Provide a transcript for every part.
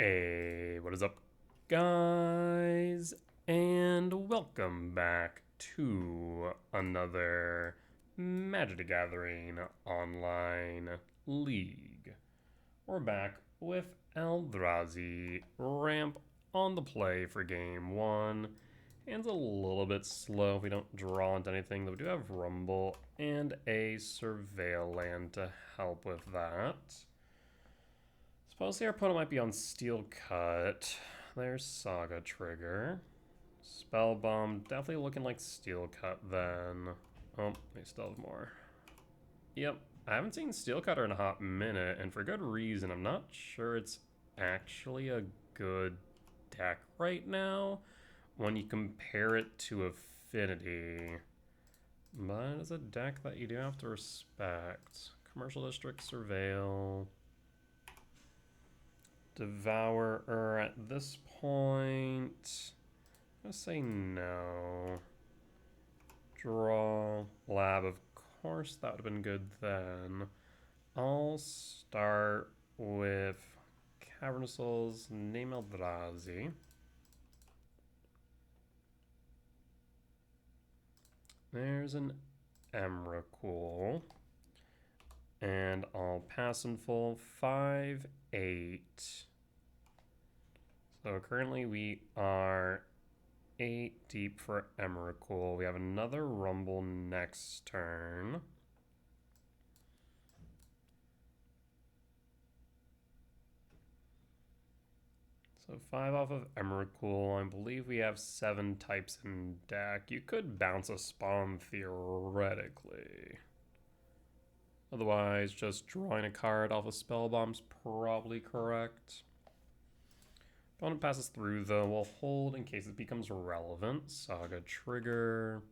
Hey, what is up, guys? And welcome back to another Magic the Gathering online league. We're back with Eldrazi, ramp on the play for game one. Hand's a little bit slow if we don't draw into anything, though we do have Rumble and a Surveil land to help with that. Suppose our opponent might be on Steel Cut. There's Saga Trigger. Spell Bomb, definitely looking like Steel Cut then. Oh, they still have more. Yep, I haven't seen Steel Cutter in a hot minute, and for good reason. I'm not sure it's actually a good deck right now when you compare it to Affinity. But it's a deck that you do have to respect. Commercial District, Surveil. Devourer at this point. I'm gonna say no. Draw. Lab, of course, that would have been good then. I'll start with Cavern Souls, name Eldrazi. There's an Emrakul. And I'll pass in full 5-8. So currently we are 8 deep for Emrakul. We have another Rumble next turn. So 5 off of Emrakul. I believe we have 7 types in deck. You could bounce a spawn theoretically. Otherwise, just drawing a card off a Spellbomb's probably correct. Opponent passes through, though. We'll hold in case it becomes relevant. Saga Trigger.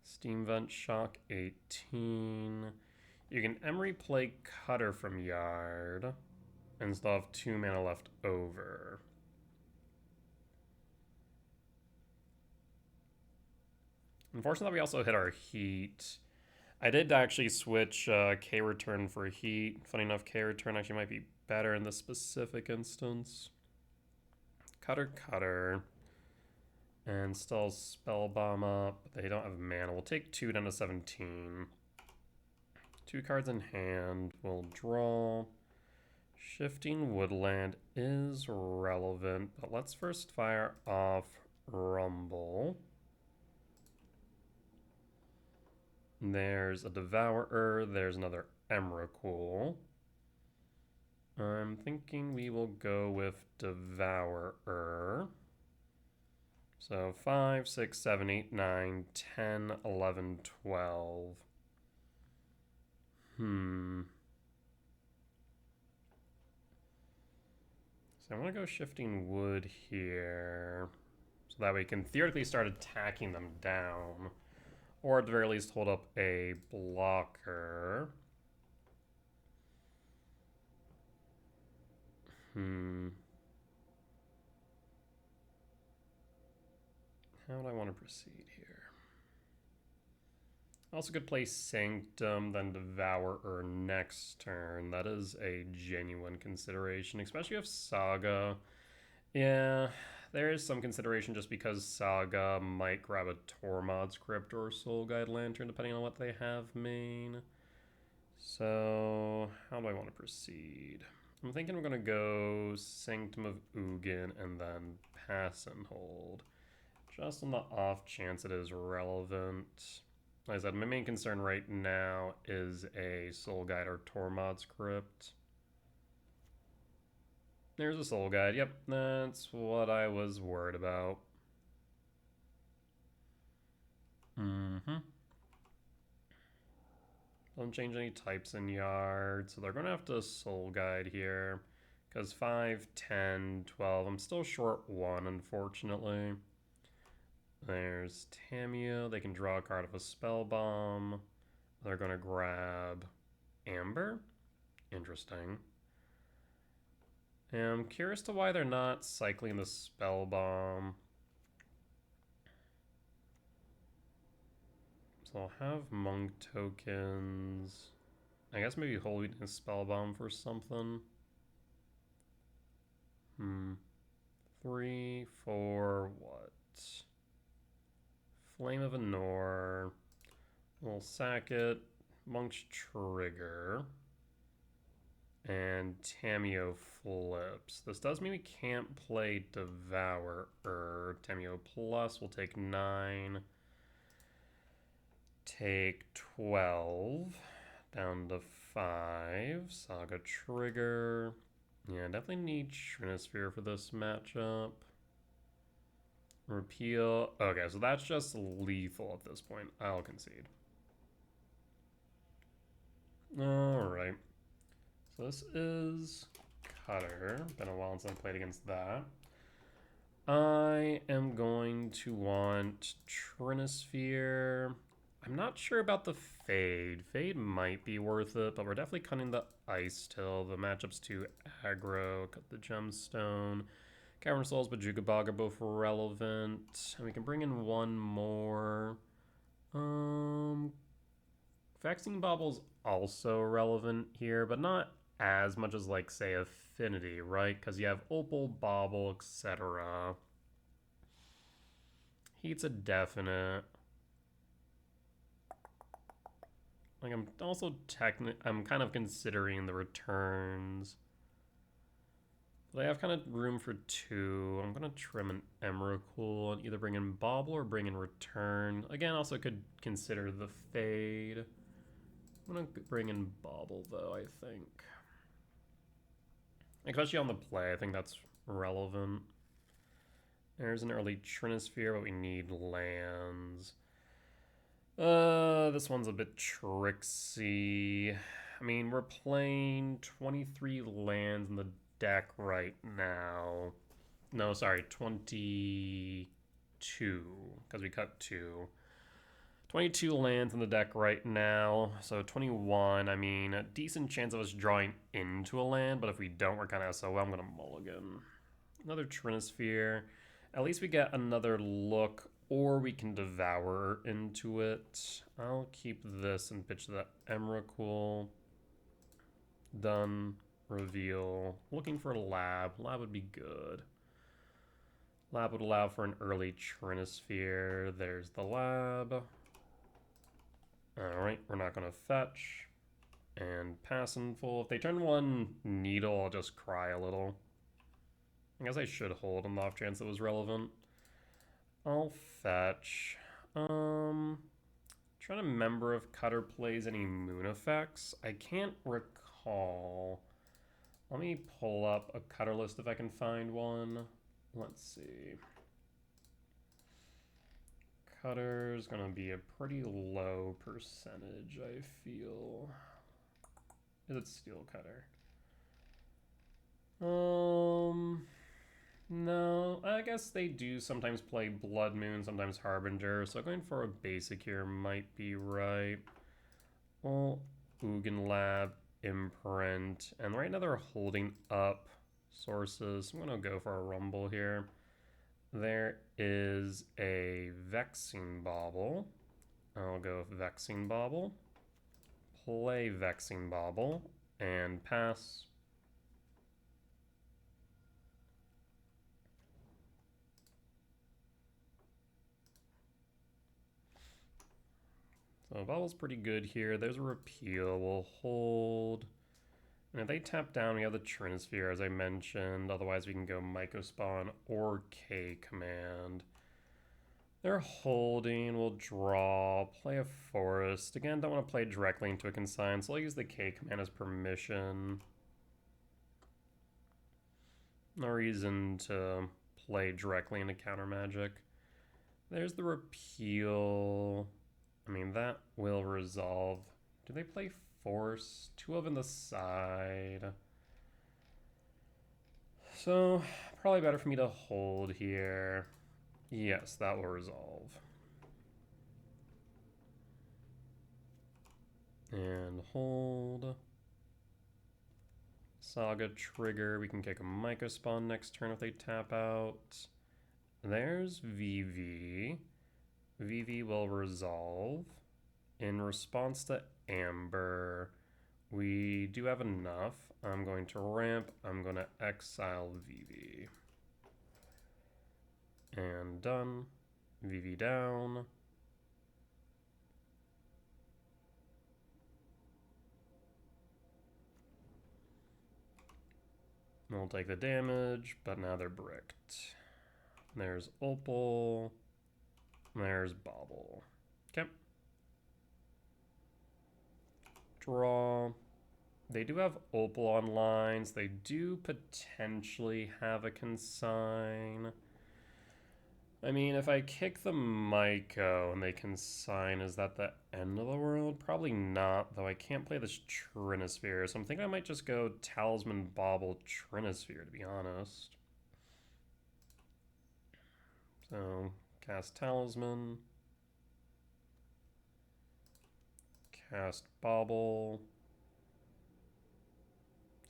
Steam Vent Shock 18. You can Emery play Cutter from Yard and still have 2 mana left over. Unfortunately, we also hit our Heat. I did actually switch K-Return for Heat. Funny enough, K-Return actually might be better in this specific instance. Cutter. And still Spellbomb up, but they don't have mana. We'll take 2 down to 17. 2 cards in hand. We'll draw. Shifting Woodland is relevant, but let's first fire off Rumble. There's a Devourer. There's another Emrakul. I'm thinking we will go with Devourer. So 5, 6, 7, 8, 9, 10, 11, 12. So I want to go Shifting Wood here. So that we can theoretically start attacking them down. Or at the very least hold up a blocker. How do I want to proceed here? Also could play Sanctum, then Devourer next turn. That is a genuine consideration, especially if Saga. Yeah, there is some consideration just because Saga might grab a Tormod's Crypt or Soul Guide Lantern, depending on what they have main. So, how do I want to proceed? I'm thinking I'm going to go Sanctum of Ugin and then pass and hold. Just on the off chance it is relevant. Like I said, my main concern right now is a Soul Guide or Tormod's Crypt. There's a Soul Guide. Yep, that's what I was worried about. Don't change any types in Yard, so they're going to have to Soul Guide here. Because 5, 10, 12, I'm still short 1, unfortunately. There's Tamiyo. They can draw a card of a Spell Bomb. They're going to grab Amber. Interesting. And I'm curious to why they're not cycling the Spell Bomb. So I'll have Monk tokens. I guess maybe holding a Spell Bomb for something. 3, 4, what? Flame of Anor. We'll sack it. Monk's Trigger. And Tamiyo flips. This does mean we can't play Devourer. Tamiyo plus will take 9. Take 12. Down to 5. Saga Trigger. Yeah, definitely need Trinisphere for this matchup. Repeal. Okay, so that's just lethal at this point. I'll concede. Alright. So this is Cutter. Been a while since I played against that. I am going to want Trinisphere. I'm not sure about the Fade. Fade might be worth it, but we're definitely cutting the Ice Till. The matchup's too aggro. Cut the Gemstone. Cavern Souls, but Jugabog are both relevant. And we can bring in one more. Vaccine Bobble's also relevant here, but not as much as, like, say, Affinity, right? Because you have Opal, Bobble, etc. Heat's a definite. Like, I'm also I'm kind of considering the returns. But I have kind of room for 2. I'm going to trim an Emrakul and either bring in Bobble or bring in Return. Again, also could consider the Fade. I'm going to bring in Bobble, though, I think. Especially on the play, I think that's relevant. There's an early Trinisphere, but we need lands. This one's a bit tricksy. I mean, we're playing 23 lands in the deck right now. No, sorry, 22, because we cut 2. 22 lands in the deck right now, so 21. I mean, a decent chance of us drawing into a land, but if we don't, we're kind of SOL. I'm going to mulligan. Another Trinisphere. At least we get another look, or we can Devour into it. I'll keep this and pitch the Emrakul. Done. Reveal. Looking for Lab. Lab would be good. Lab would allow for an early Trinisphere. There's the Lab. Alright, we're not going to fetch. And pass in full. If they turn 1 Needle, I'll just cry a little. I guess I should hold on the off chance it was relevant. I'll fetch. Trying to remember if Cutter plays any moon effects. I can't recall. Let me pull up a Cutter list if I can find one. Let's see. Cutter's gonna be a pretty low percentage, I feel. Is it Steel Cutter? No, I guess they do sometimes play Blood Moon, sometimes Harbinger, so going for a basic here might be right. Well, Ugin Lab, Imprint, and right now they're holding up sources. I'm gonna go for a Rumble here. There is a Vexing Bauble. I'll go with Vexing Bauble. Play Vexing Bauble and pass. So Bauble's pretty good here. There's a Repeal. We'll hold. And if they tap down, we have the Trinisphere, as I mentioned. Otherwise, we can go Mycospawn or K Command. They're holding. We'll draw. Play a Forest. Again, don't want to play directly into a consign, so I'll use the K Command as permission. No reason to play directly into counter magic. There's the Repeal. I mean, that will resolve. Do they play Force? 2 of in the side. So, probably better for me to hold here. Yes, that will resolve. And hold. Saga trigger. We can kick a Mycospawn next turn if they tap out. There's VV. VV will resolve. In response to Amber, we do have enough. I'm going to ramp. I'm going to exile VV. And done. VV down. We'll take the damage, but now they're bricked. There's Opal. There's Bauble. Okay. Draw. They do have Opal on lines. They do potentially have a consign. I mean, if I kick the MTGO and they consign, is that the end of the world? Probably not, though I can't play this Trinisphere, so I'm thinking I might just go Talisman, Bauble, Trinisphere, to be honest. So, cast Talisman. Cast Bauble.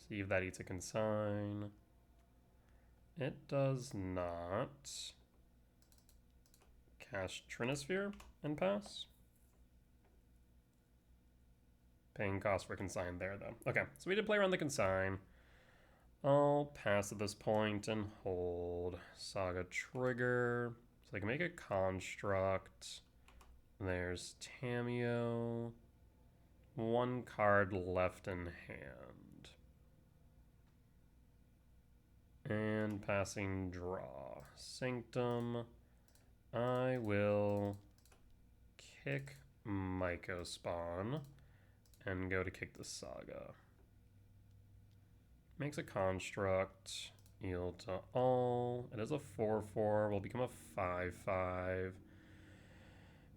See if that eats a consign. It does not. Cast Trinisphere and pass. Paying cost for consign there, though. Okay, so we did play around the consign. I'll pass at this point and hold. Saga trigger. So I can make a construct. There's Tamiyo. One card left in hand. And passing draw. Sanctum. I will kick Myco Spawn and go to kick the Saga. Makes a construct. Yield to all. It is a 4/4. Will become a 5/5.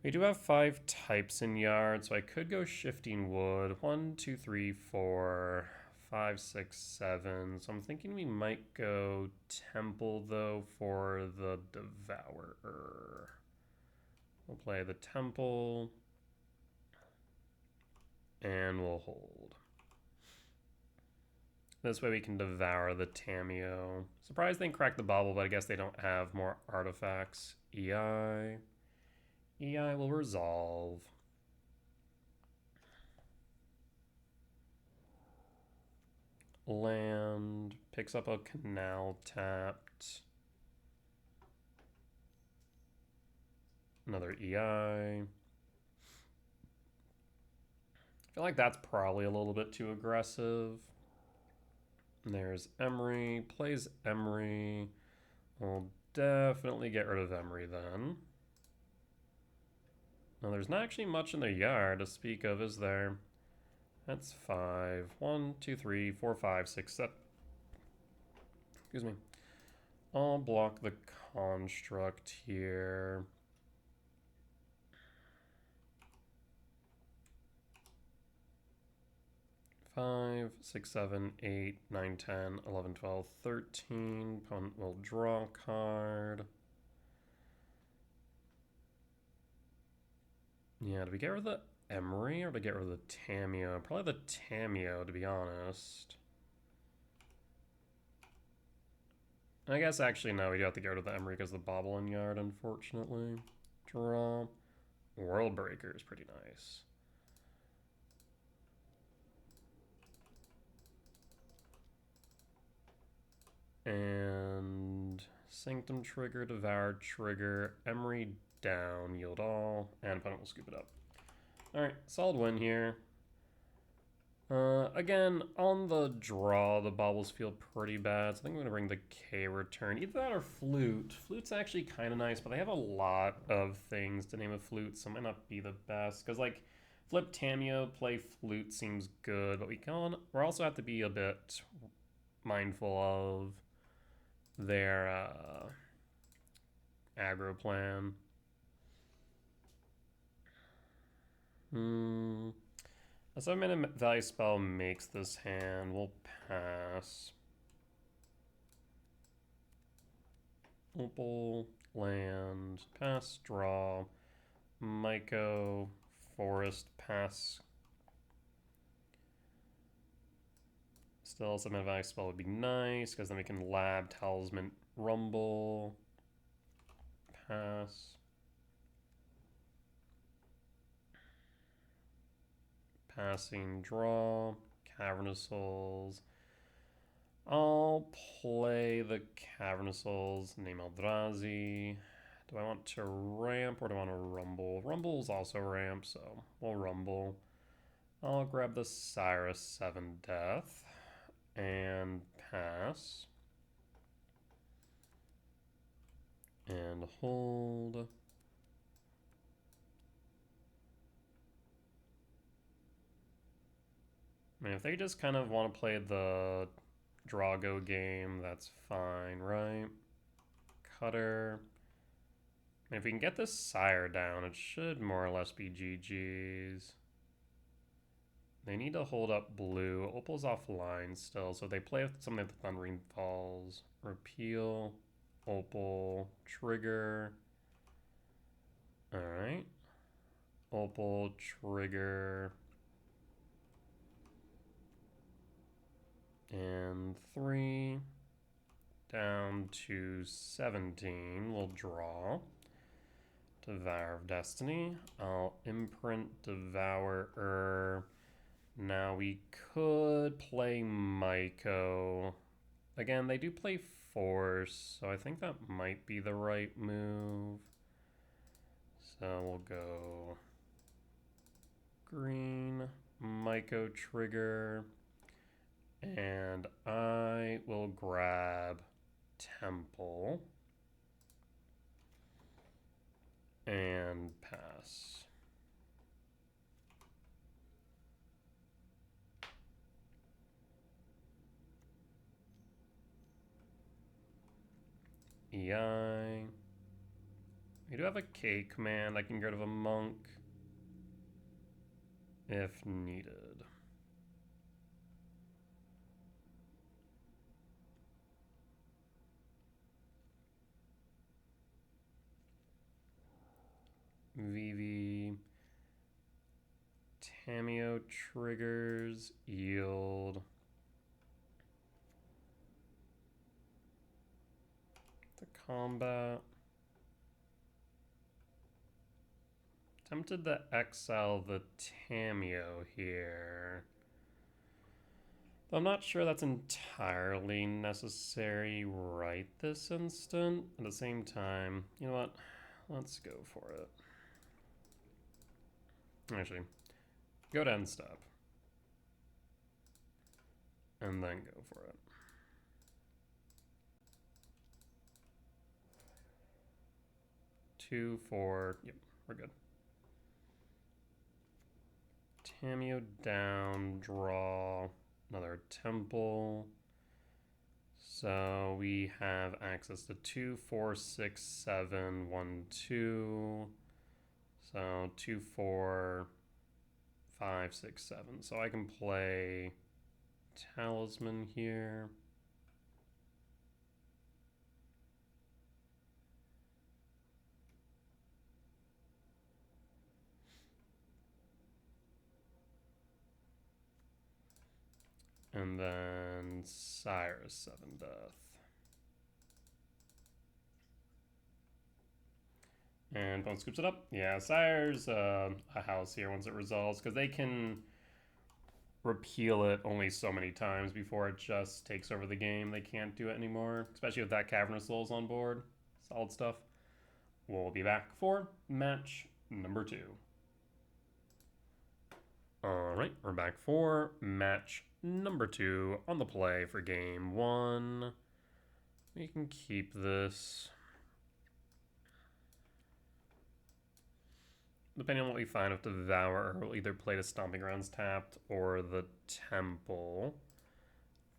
We do have 5 types in Yard, so I could go Shifting Wood. 1, 2, 3, 4, 5, 6, 7. So I'm thinking we might go Temple, though, for the Devourer. We'll play the Temple. And we'll hold. This way we can devour the Tamiyo. Surprised they didn't crack the Bauble, but I guess they don't have more artifacts. EI. EI will resolve. Land. Picks up a Canal tapped. Another EI. I feel like that's probably a little bit too aggressive. And there's Emery. Plays Emery. We'll definitely get rid of Emery then. Now, there's not actually much in their yard to speak of, is there? That's 5. 1, 2, 3, 4, 5, 6, 7. Excuse me. I'll block the construct here. Five, 6, 7, 8, 9, 10, 11, 12, 13. Opponent will draw a card. Yeah, do we get rid of the Emery or do we get rid of the Tamiyo? Probably the Tamiyo, to be honest. I guess actually no, we do have to get rid of the Emery because of the Bauble in Yard, unfortunately. Draw. World Breaker is pretty nice. And Sanctum trigger, Devour trigger, Emery down, yield all, and opponent will scoop it up. Alright, solid win here. Again, on the draw, the baubles feel pretty bad, so I think I'm going to bring the K return. Either that or Flute. Flute's actually kind of nice, but they have a lot of things to name a Flute, so it might not be the best. Because, like, flip Tamiyo, play Flute seems good, but we're also have to be a bit mindful of their aggro plan. A 7-minute value spell makes this hand. We'll pass. Opal, land, pass, draw. Myco, forest, pass. Still, 7-minute value spell would be nice, because then we can lab, talisman, rumble. Pass. Passing, draw, Cavernous Souls. I'll play the Cavernous Souls, name Eldrazi. Do I want to ramp or do I want to rumble? Rumble's also ramp, so we'll rumble. I'll grab the Cyrus 7 Death and pass. And hold. I mean, if they just kind of want to play the Drago game, that's fine, right? Cutter. And if we can get this Sire down, it should more or less be GG's. They need to hold up blue. Opal's offline still, so they play with something with Thundering Falls. Repeal, Opal, trigger. Alright. Opal, trigger. And 3. Down to 17. We'll draw. Devour of Destiny. I'll imprint Devourer. Now we could play Myco. Again, they do play Force, so I think that might be the right move. So we'll go green, Myco trigger, and I will grab Temple and pass. EI. We do have a K command. I can get rid of a monk if needed. VV. Tameo triggers, yield. The combat. Tempted to exile the Tameo here. Though I'm not sure that's entirely necessary right this instant. At the same time, you know what? Let's go for it. Actually, go to end step. And then go for it. 2, 4. Yep, we're good. Tameo down, draw another temple. So we have access to 2, 4, 6, 7, 1, 2. So 2, 4, 5, 6, 7. So I can play Talisman here. And then Cyrus 7 Death. And opponent scoops it up. Yeah, Sire's a house here once it resolves, because they can repeal it only so many times before it just takes over the game. They can't do it anymore, especially with that Cavernous Souls on board. Solid stuff. We'll be back for match number 2. Alright, we're back for match number 2 on the play for game 1. We can keep this. Depending on what we find with Devourer, we'll either play the Stomping Grounds tapped or the Temple.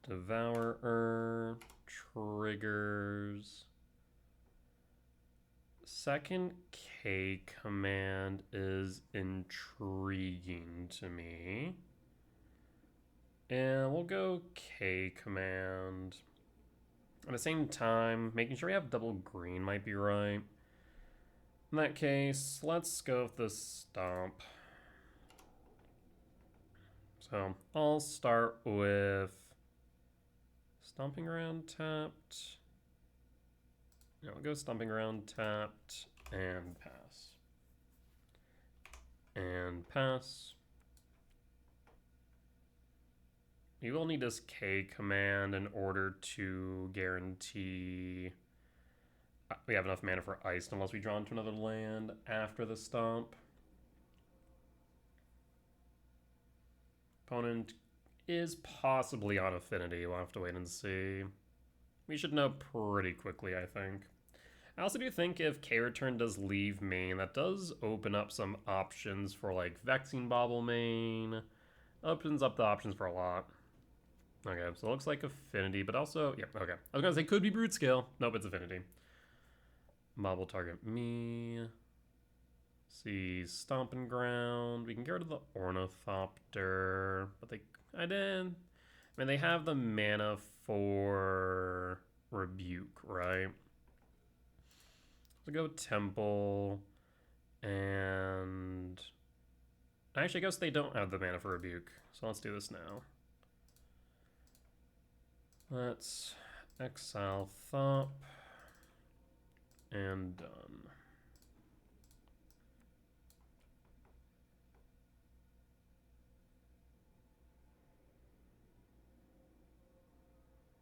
Devourer triggers. Second K command is intriguing to me. And we'll go K command. At the same time, making sure we have double green might be right. In that case, let's go with the stomp. So I'll start with Stomping Ground tapped. Yeah, we'll go Stomping Ground tapped and pass. And pass. We will need this K command in order to guarantee we have enough mana for ice unless we draw into another land after the stomp. Opponent is possibly on Affinity. We'll have to wait and see. We should know pretty quickly, I think. I also do think if K-Return does leave main, that does open up some options for like Vexing Bauble main. Opens up the options for a lot. Okay, so it looks like Affinity, but also, yeah, okay. I was gonna say could be Brute Scale. Nope, it's Affinity. Mob will target me. See, Stomping Ground. We can get rid of the Ornithopter, but they have the mana for Rebuke, right? So go Temple, and actually, I guess they don't have the mana for Rebuke, so let's do this now. Let's exile Thop, and done.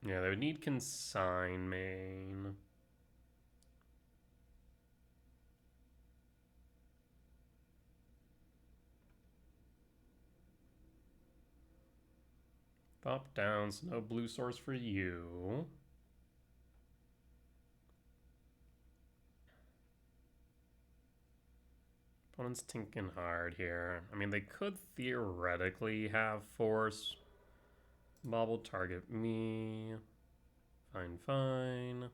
Yeah, they would need Consign main. Pop down, so no blue source for you. Opponent's tinking hard here. I mean, they could theoretically have force. Bob will target me. Fine, fine.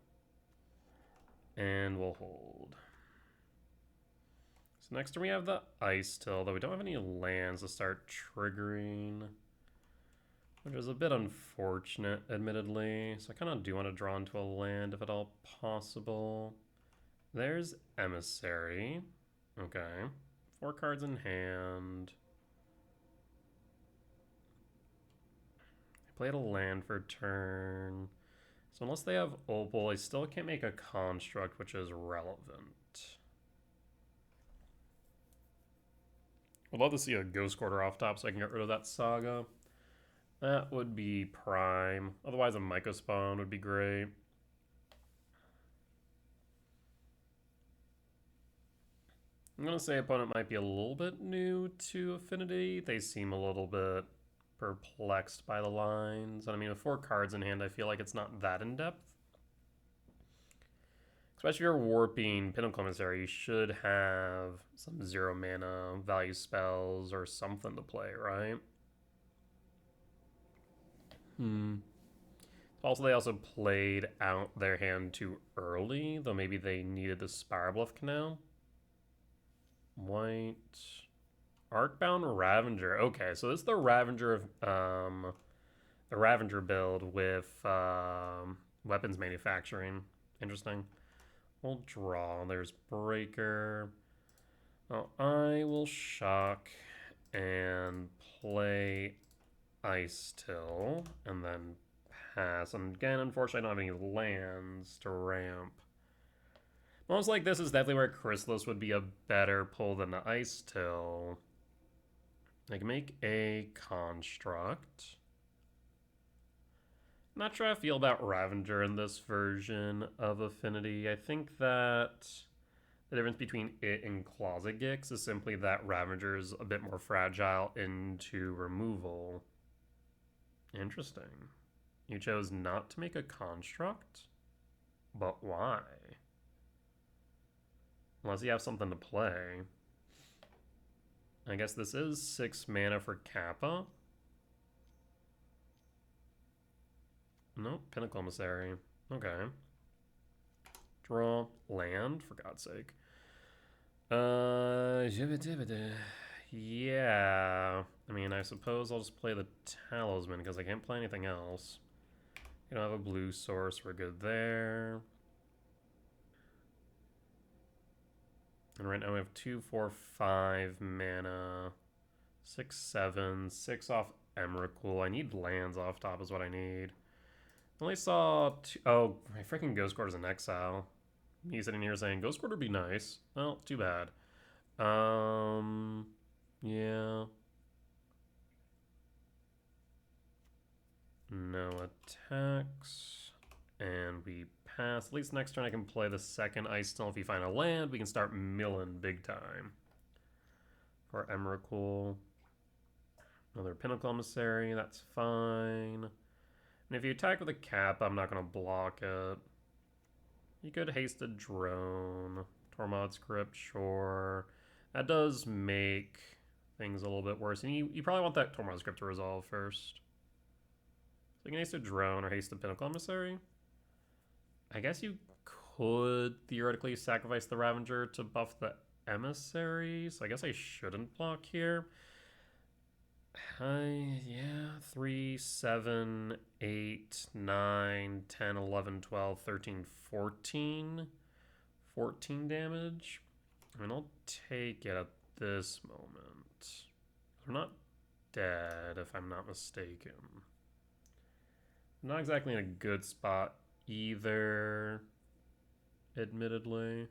And we'll hold. So next turn we have the Ice Till, though we don't have any lands to start triggering, which is a bit unfortunate, admittedly. So I kind of do want to draw into a land if at all possible. There's Emissary. Okay. 4 cards in hand. I played a land for turn. So unless they have Opal, I still can't make a construct, which is relevant. I'd love to see a Ghost Quarter off top so I can get rid of that Saga. That would be prime. Otherwise a Myco Spawn would be great. I'm going to say opponent might be a little bit new to Affinity. They seem a little bit perplexed by the lines. And I mean, with 4 cards in hand, I feel like it's not that in-depth. Especially if you're warping Pinnacle Emissary, you should have some 0 mana value spells or something to play, right? Also, they also played out their hand too early, though maybe they needed the Spirebluff Canal. White. Arcbound Ravager. Okay, so this is the Ravager build with weapons manufacturing. Interesting. We'll draw. There's Breaker. Well, I will shock and play Ice Till and then pass. And again, unfortunately, I don't have any lands to ramp. Almost like this is definitely where Chrysalis would be a better pull than the Ice Till. I can make a construct. I'm not sure how I feel about Ravager in this version of Affinity. I think that the difference between it and Closet Gix is simply that Ravager is a bit more fragile into removal. Interesting. You chose not to make a construct? But why? Unless you have something to play. I guess this is 6 mana for Kappa. Nope, Pinnacle Emissary. Okay. Draw land, for God's sake. Yeah. I mean, I suppose I'll just play the Talisman because I can't play anything else. You don't have a blue source, we're good there. And right now we have 2, 4, 5 mana. 6, 7, 6 off Emrakul. I need lands off top is what I need. I only saw oh, my freaking Ghost Quarter's in exile. Me sitting here saying Ghost Quarter would be nice. Well, too bad. Yeah. No attacks. And we pass. At least next turn I can play the second Ice Stone. If we find a land, we can start milling big time. For Emrakul. Another Pinnacle Emissary, that's fine. And if you attack with a cap, I'm not going to block it. You could haste a drone. Tormod's Crypt, sure. That does make things a little bit worse. And you probably want that Tormod's Crypt to resolve first. So you can haste a drone or haste a Pinnacle Emissary. I guess you could theoretically sacrifice the Ravager to buff the Emissary. So I guess I shouldn't block here. Yeah, 3, 7, 8, 9, 10, 11, 12, 13, 14. 14 damage. I mean, I'll take it at this moment. They're not dead, if I'm not mistaken. Not exactly in a good spot either, admittedly.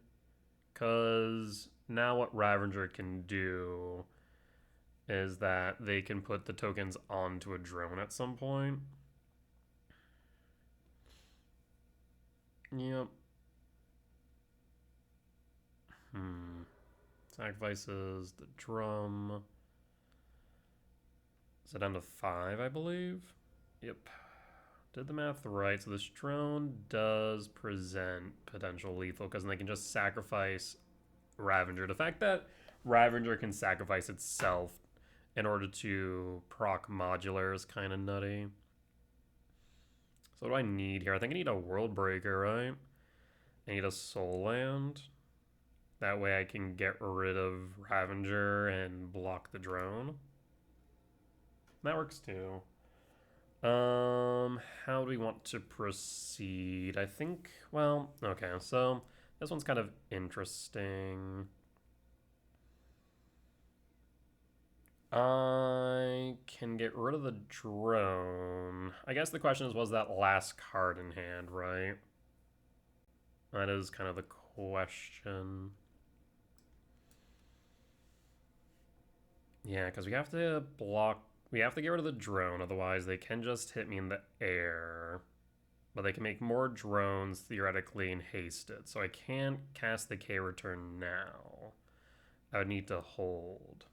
Because now what Ravager can do is that they can put the tokens onto a drone at some point. Yep. Sacrifices the drum. Is it down to 5, I believe? Yep. Did the math right. So this drone does present potential lethal because they can just sacrifice Ravager. The fact that Ravager can sacrifice itself in order to proc modular is kind of nutty. So what do I need here? I think I need a World Breaker, right? I need a Soul Land. That way I can get rid of Ravager and block the drone. That works too. How do we want to proceed? I think, well, okay, so this one's kind of interesting. I can get rid of the drone. I guess the question is, was that last card in hand, right? That is kind of the question. Yeah, because we have to block. We have to get rid of the drone, otherwise they can just hit me in the air. But they can make more drones, theoretically, and haste it. So I can't cast the K-Return now. I would need to hold.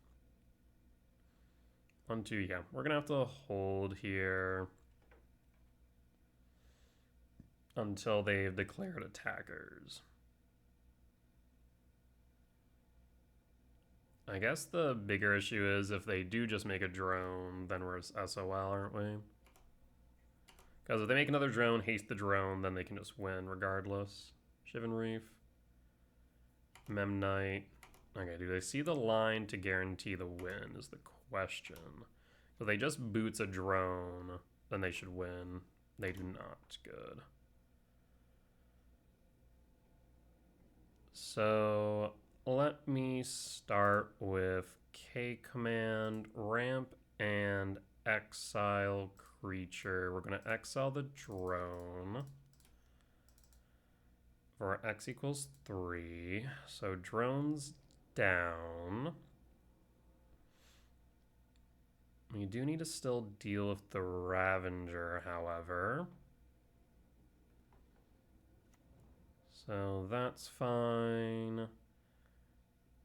1, 2, yeah. We're going to have to hold here until they've declared attackers. I guess the bigger issue is if they do just make a drone, then we're SOL, aren't we? Because if they make another drone, haste the drone, then they can just win regardless. Shivan Reef. Memnite. Okay, do they see the line to guarantee the win is the question. If they just boots a drone, then they should win. They do not. Good. So let me start with K command, ramp, and exile creature. We're going to exile the drone for x equals 3. So drone's down. We do need to still deal with the Ravager, however. So that's fine.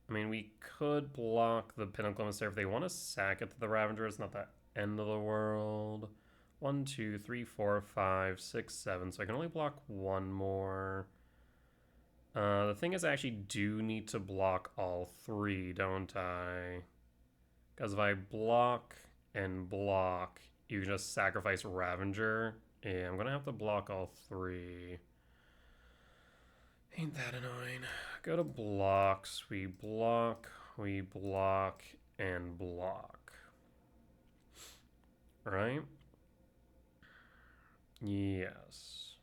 I mean, we could block the Pinnacle Emissary if they want to sack it to the Ravager. It's not the end of the world. 1, 2, 3, 4, 5, 6, 7. So I can only block one more. The thing is, I actually do need to block all 3, don't I? Because if I block and block, you can just sacrifice Ravager. Yeah, I'm going to have to block all 3. Ain't that annoying? Go to blocks. We block, and block. Right? Yes.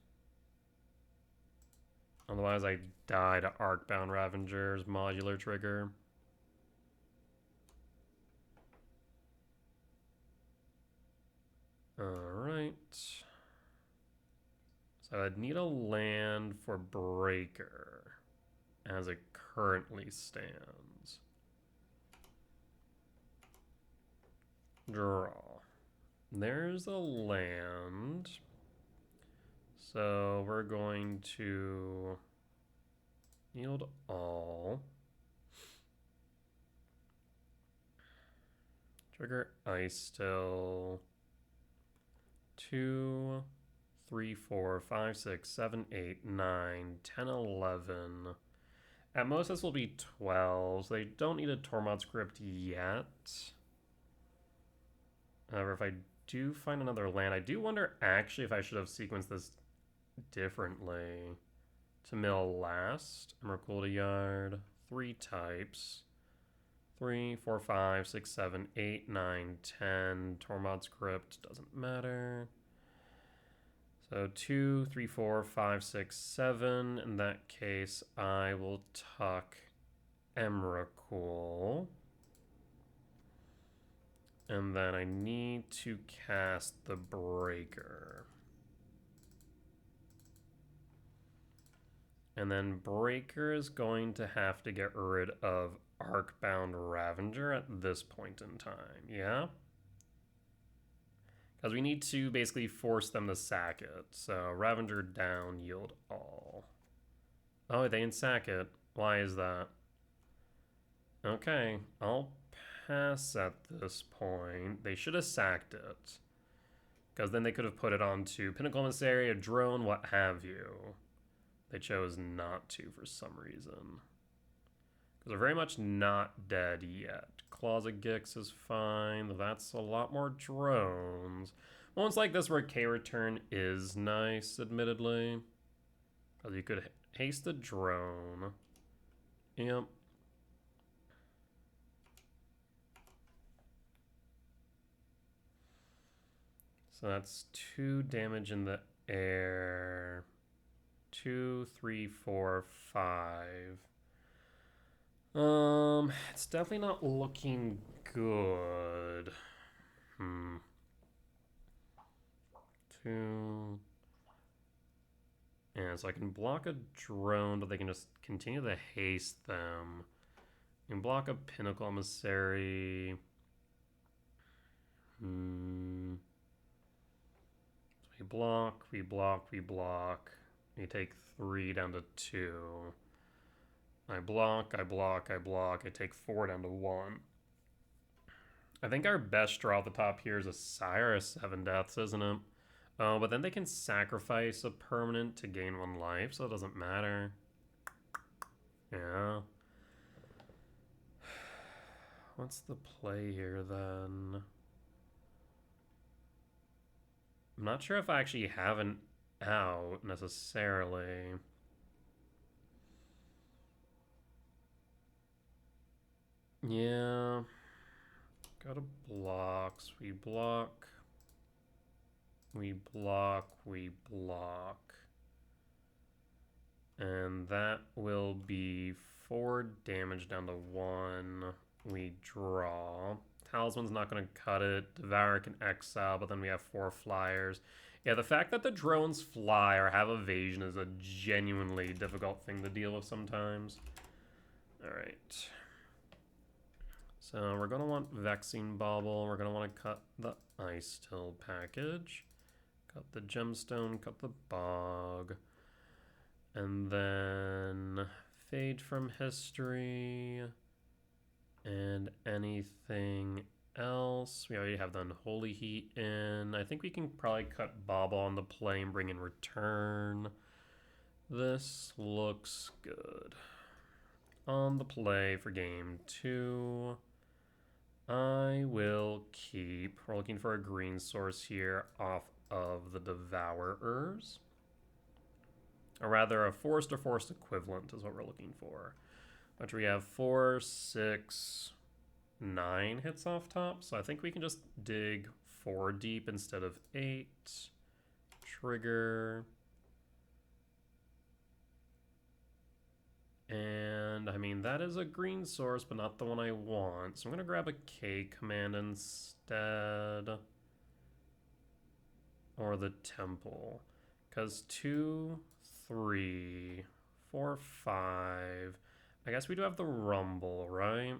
Otherwise, I die to Arcbound Ravager's modular trigger. Alright. So I'd need a land for Breaker as it currently stands. Draw. there's a land. So we're going to yield all. Trigger Ice Still. 2, 3, 4, 5, 6, 7, 8, 9, 10, 11. At most, this will be 12. So they don't need a Tormod script yet. However, if I do find another land, I do wonder actually if I should have sequenced this differently. To mill last, Emerald Yard, 3 types. 3, 4, 5, 6, 7, 8, 9, 10. Tormod script, doesn't matter. So 2, 3, 4, 5, 6, 7. In that case, I will tuck Emrakul. And then I need to cast the Breaker. And then Breaker is going to have to get rid of Arcbound Ravager at this point in time, yeah? Because we need to basically force them to sack it. So Ravager down, yield all. Oh, they didn't sack it. Why is that? Okay, I'll pass at this point. They should have sacked it. Because then they could have put it onto Pinnacle Emissary, a drone, what have you. They chose not to for some reason. Because they're very much not dead yet. Claws of Gix is fine. That's a lot more drones. Moments like this where K-Return is nice, admittedly. Because you could haste a drone. Yep. So that's 2 damage in the air. 2, 3, 4, 5. It's definitely not looking good. 2. Yeah, so I can block a drone, but they can just continue to haste them. You can block a Pinnacle Emissary. So we block, we block, we block. We take 3 down to 2. I block, I block, I block. I take 4 down to 1. I think our best draw at the top here is a Sire, 7 deaths, isn't it? Oh, but then they can sacrifice a permanent to gain 1 life, so it doesn't matter. Yeah. What's the play here, then? I'm not sure if I actually have an out, necessarily. Yeah. Go to blocks. We block. We block. We block. And that will be 4 damage down to 1. We draw. Talisman's not going to cut it. Devour can exile, but then we have 4 flyers. Yeah, the fact that the drones fly or have evasion is a genuinely difficult thing to deal with sometimes. Alright. So we're going to want Vexing Bauble. We're going to want to cut the Ice Still package. Cut the Gemstone, cut the Bog. And then Fade from History. And anything else. We already have the Unholy Heat in. I think we can probably cut Bauble on the play and bring in Return. This looks good. On the play for game 2. I will keep, we're looking for a green source here off of the Devourers. Or rather, a forest or forest equivalent is what we're looking for. Which we have 4, 6, 9 hits off top. So I think we can just dig 4 deep instead of 8. Trigger. And, I mean, that is a green source, but not the one I want. So I'm going to grab a K command instead. Or the Temple. Because 2, 3, 4, 5. I guess we do have the Rumble, right?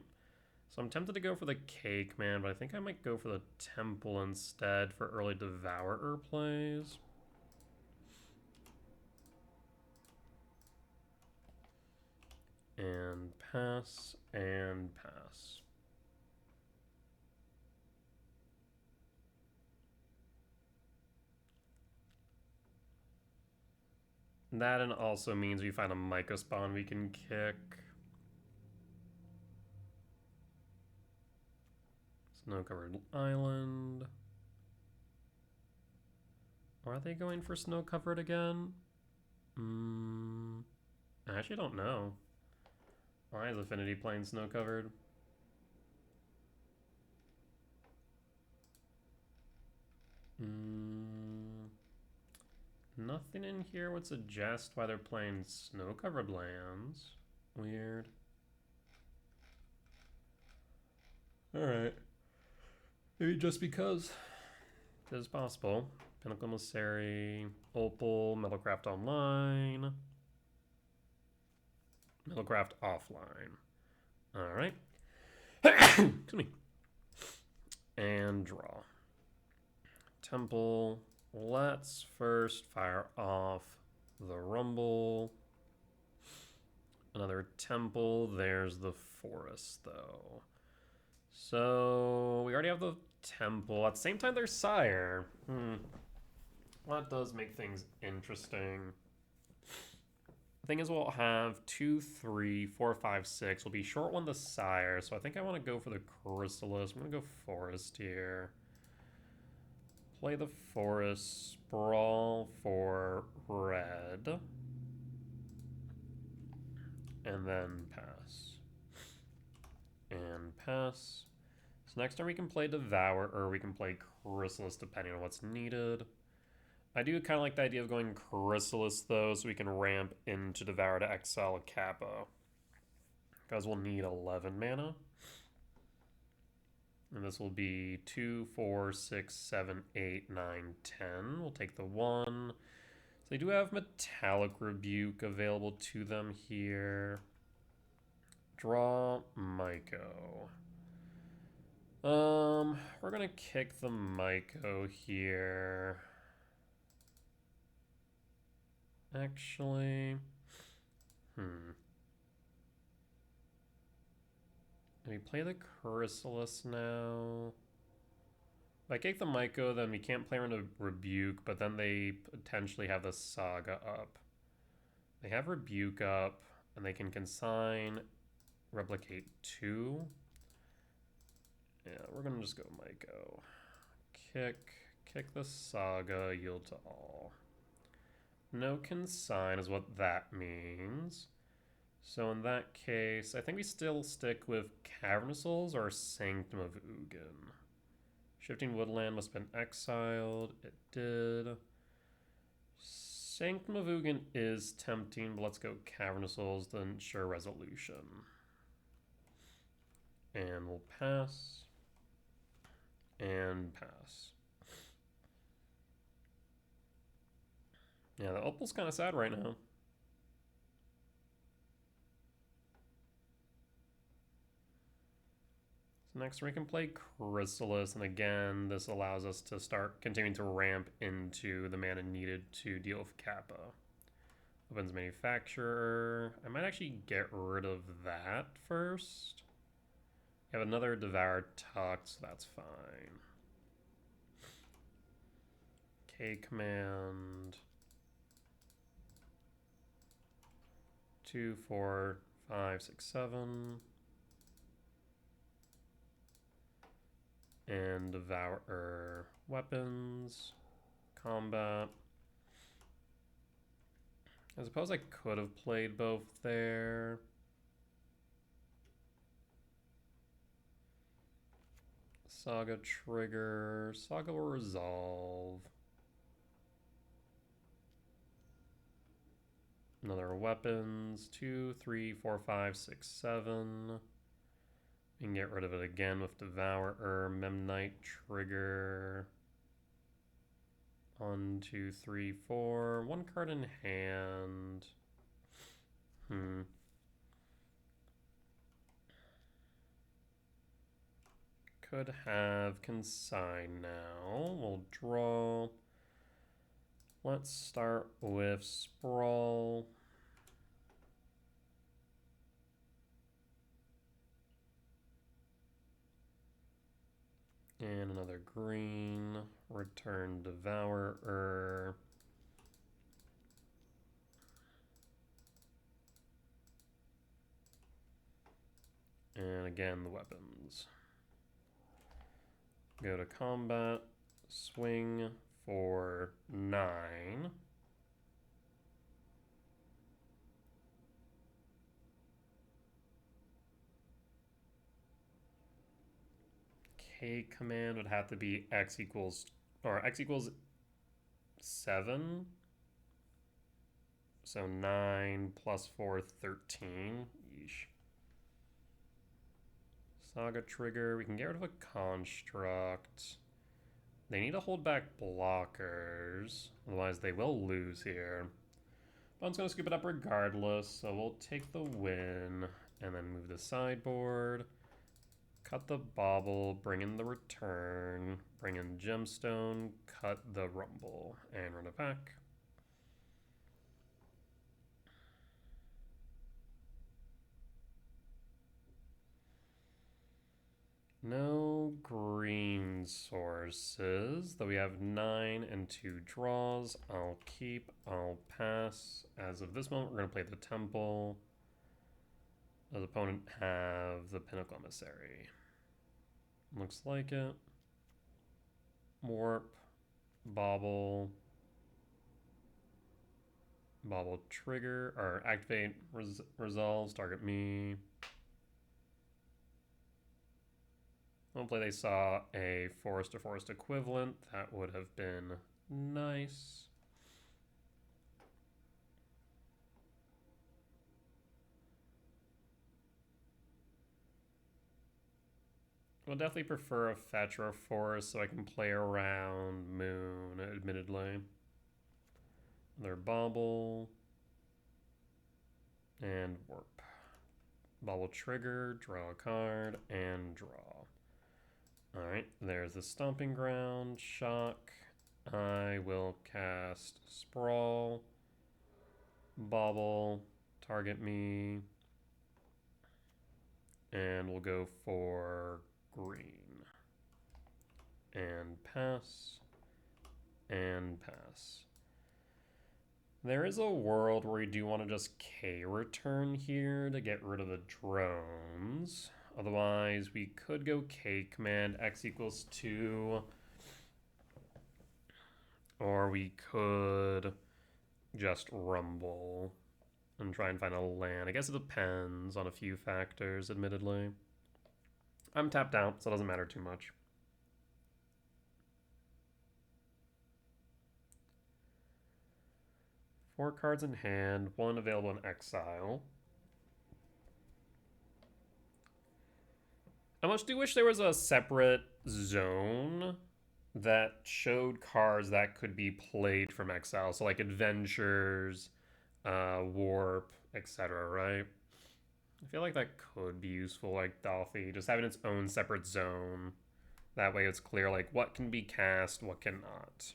So I'm tempted to go for the Cake Man, but I think I might go for the Temple instead for early Devourer plays. And pass, and pass. That and also means we find a Myco spawn we can kick. Snow-covered island. Are they going for snow-covered again? I actually don't know. Why is Affinity playing snow-covered? Nothing in here would suggest why they're playing snow-covered lands. Weird. Alright. Maybe just because. It is possible. Pinnacle Emissary, Opal, Metalcraft Online. Metalcraft Offline. Alright. Excuse me. And draw. Temple. Let's first fire off the Rumble. Another Temple. There's the Forest, though. So we already have the Temple. At the same time, there's Sire. That does make things interesting. The thing is, we'll have 2, 3, 4, 5, 6. We'll be short one the Sire, so I think I want to go for the Chrysalis. I'm going to go Forest here. Play the Forest, Sprawl for red. And then pass. And pass. So next turn we can play Devour, or we can play Chrysalis depending on what's needed. I do kind of like the idea of going Chrysalis though, so we can ramp into Devour to exile a Kappa. Because we'll need 11 mana. And this will be 2, 4, 6, 7, 8, 9, 10. We'll take the 1. So they do have Metallic Rebuke available to them here. Draw Myco. We're gonna kick the Myco here. Actually, we play the Chrysalis now. If I kick the Myco, then we can't play around a Rebuke, but then they potentially have the Saga up. They have Rebuke up, and they can consign, replicate 2. Yeah, we're gonna just go Myco. Kick the Saga, yield to all. No consign is what that means. So in that case, I think we still stick with Cavernous Souls or Sanctum of Ugin. Shifting Woodland must have been exiled. It did. Sanctum of Ugin is tempting, but let's go Cavernous Souls to ensure resolution. And we'll pass. And pass. Yeah, the Opal's kind of sad right now. So next we can play Chrysalis, and again, this allows us to start continuing to ramp into the mana needed to deal with Kappa. Opens Manufacturer. I might actually get rid of that first. I have another Devour tucked, so that's fine. K command. 2, 4, 5, 6, 7. And Devour weapons. Combat. I suppose I could have played both there. Saga trigger. Saga will resolve. Another weapons. 2, 3, 4, 5, 6, 7. We can get rid of it again with Devourer. Memnite trigger. 1, 2, 3, 4. 1 card in hand. Could have consign now. We'll draw. Let's start with Sprawl. And another green. Return Devourer. And again, the weapons. Go to combat. Swing for 9. K command would have to be X equals 7. So 9 plus 4, 13. Yeesh. Saga trigger. We can get rid of a construct. They need to hold back blockers. Otherwise they will lose here. But I'm just going to scoop it up regardless. So we'll take the win. And then move the sideboard. Cut the bauble. Bring in the return. Bring in gemstone. Cut the rumble. And run it back. No green sources, though we have 9 and 2 draws. I'll keep, I'll pass. As of this moment, we're going to play the Temple. Does opponent have the Pinnacle Emissary? Looks like it. Warp, Bauble. Bauble trigger, or activate, resolves, target me. Hopefully they saw a forest to forest equivalent. That would have been nice. I would definitely prefer a fetch or a forest so I can play around Moon, admittedly. Another Bauble. And Warp. Bauble trigger, draw a card, and draw. Alright, there's the Stomping Ground, Shock. I will cast Sprawl, Bauble, target me, and we'll go for green. And pass, and pass. There is a world where we do want to just K-return here to get rid of the drones. Otherwise, we could go K command, X equals 2. Or we could just rumble and try and find a land. I guess it depends on a few factors, admittedly. I'm tapped out, so it doesn't matter too much. Four cards in hand, one available in exile. I much do wish there was a separate zone that showed cards that could be played from exile. So like Adventures, Warp, etc., right? I feel like that could be useful, like Dolphy, just having its own separate zone. That way it's clear like what can be cast, what cannot.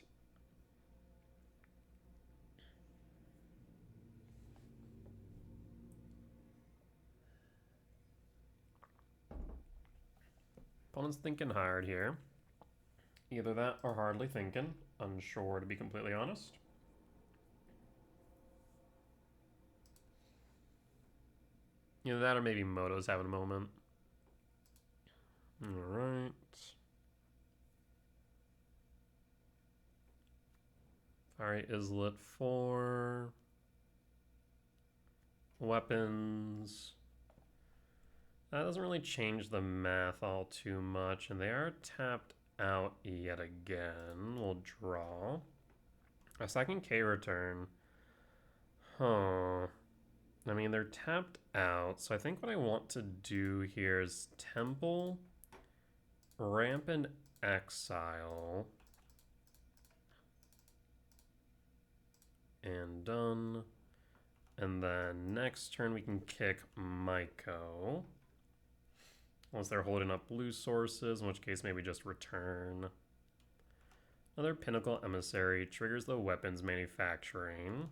Opponent's thinking hard here. Either that or hardly thinking. Unsure, to be completely honest. Either that or maybe Moto's having a moment. Alright. Alright, Islet 4. Weapons. That doesn't really change the math all too much, and they are tapped out yet again. We'll draw. A second K return. Huh. I mean, they're tapped out, so I think what I want to do here is Temple, Rampant Exile, and done. And then next turn we can kick Myco. Unless they're holding up blue sources, in which case maybe just return. Another Pinnacle Emissary triggers the weapons manufacturing.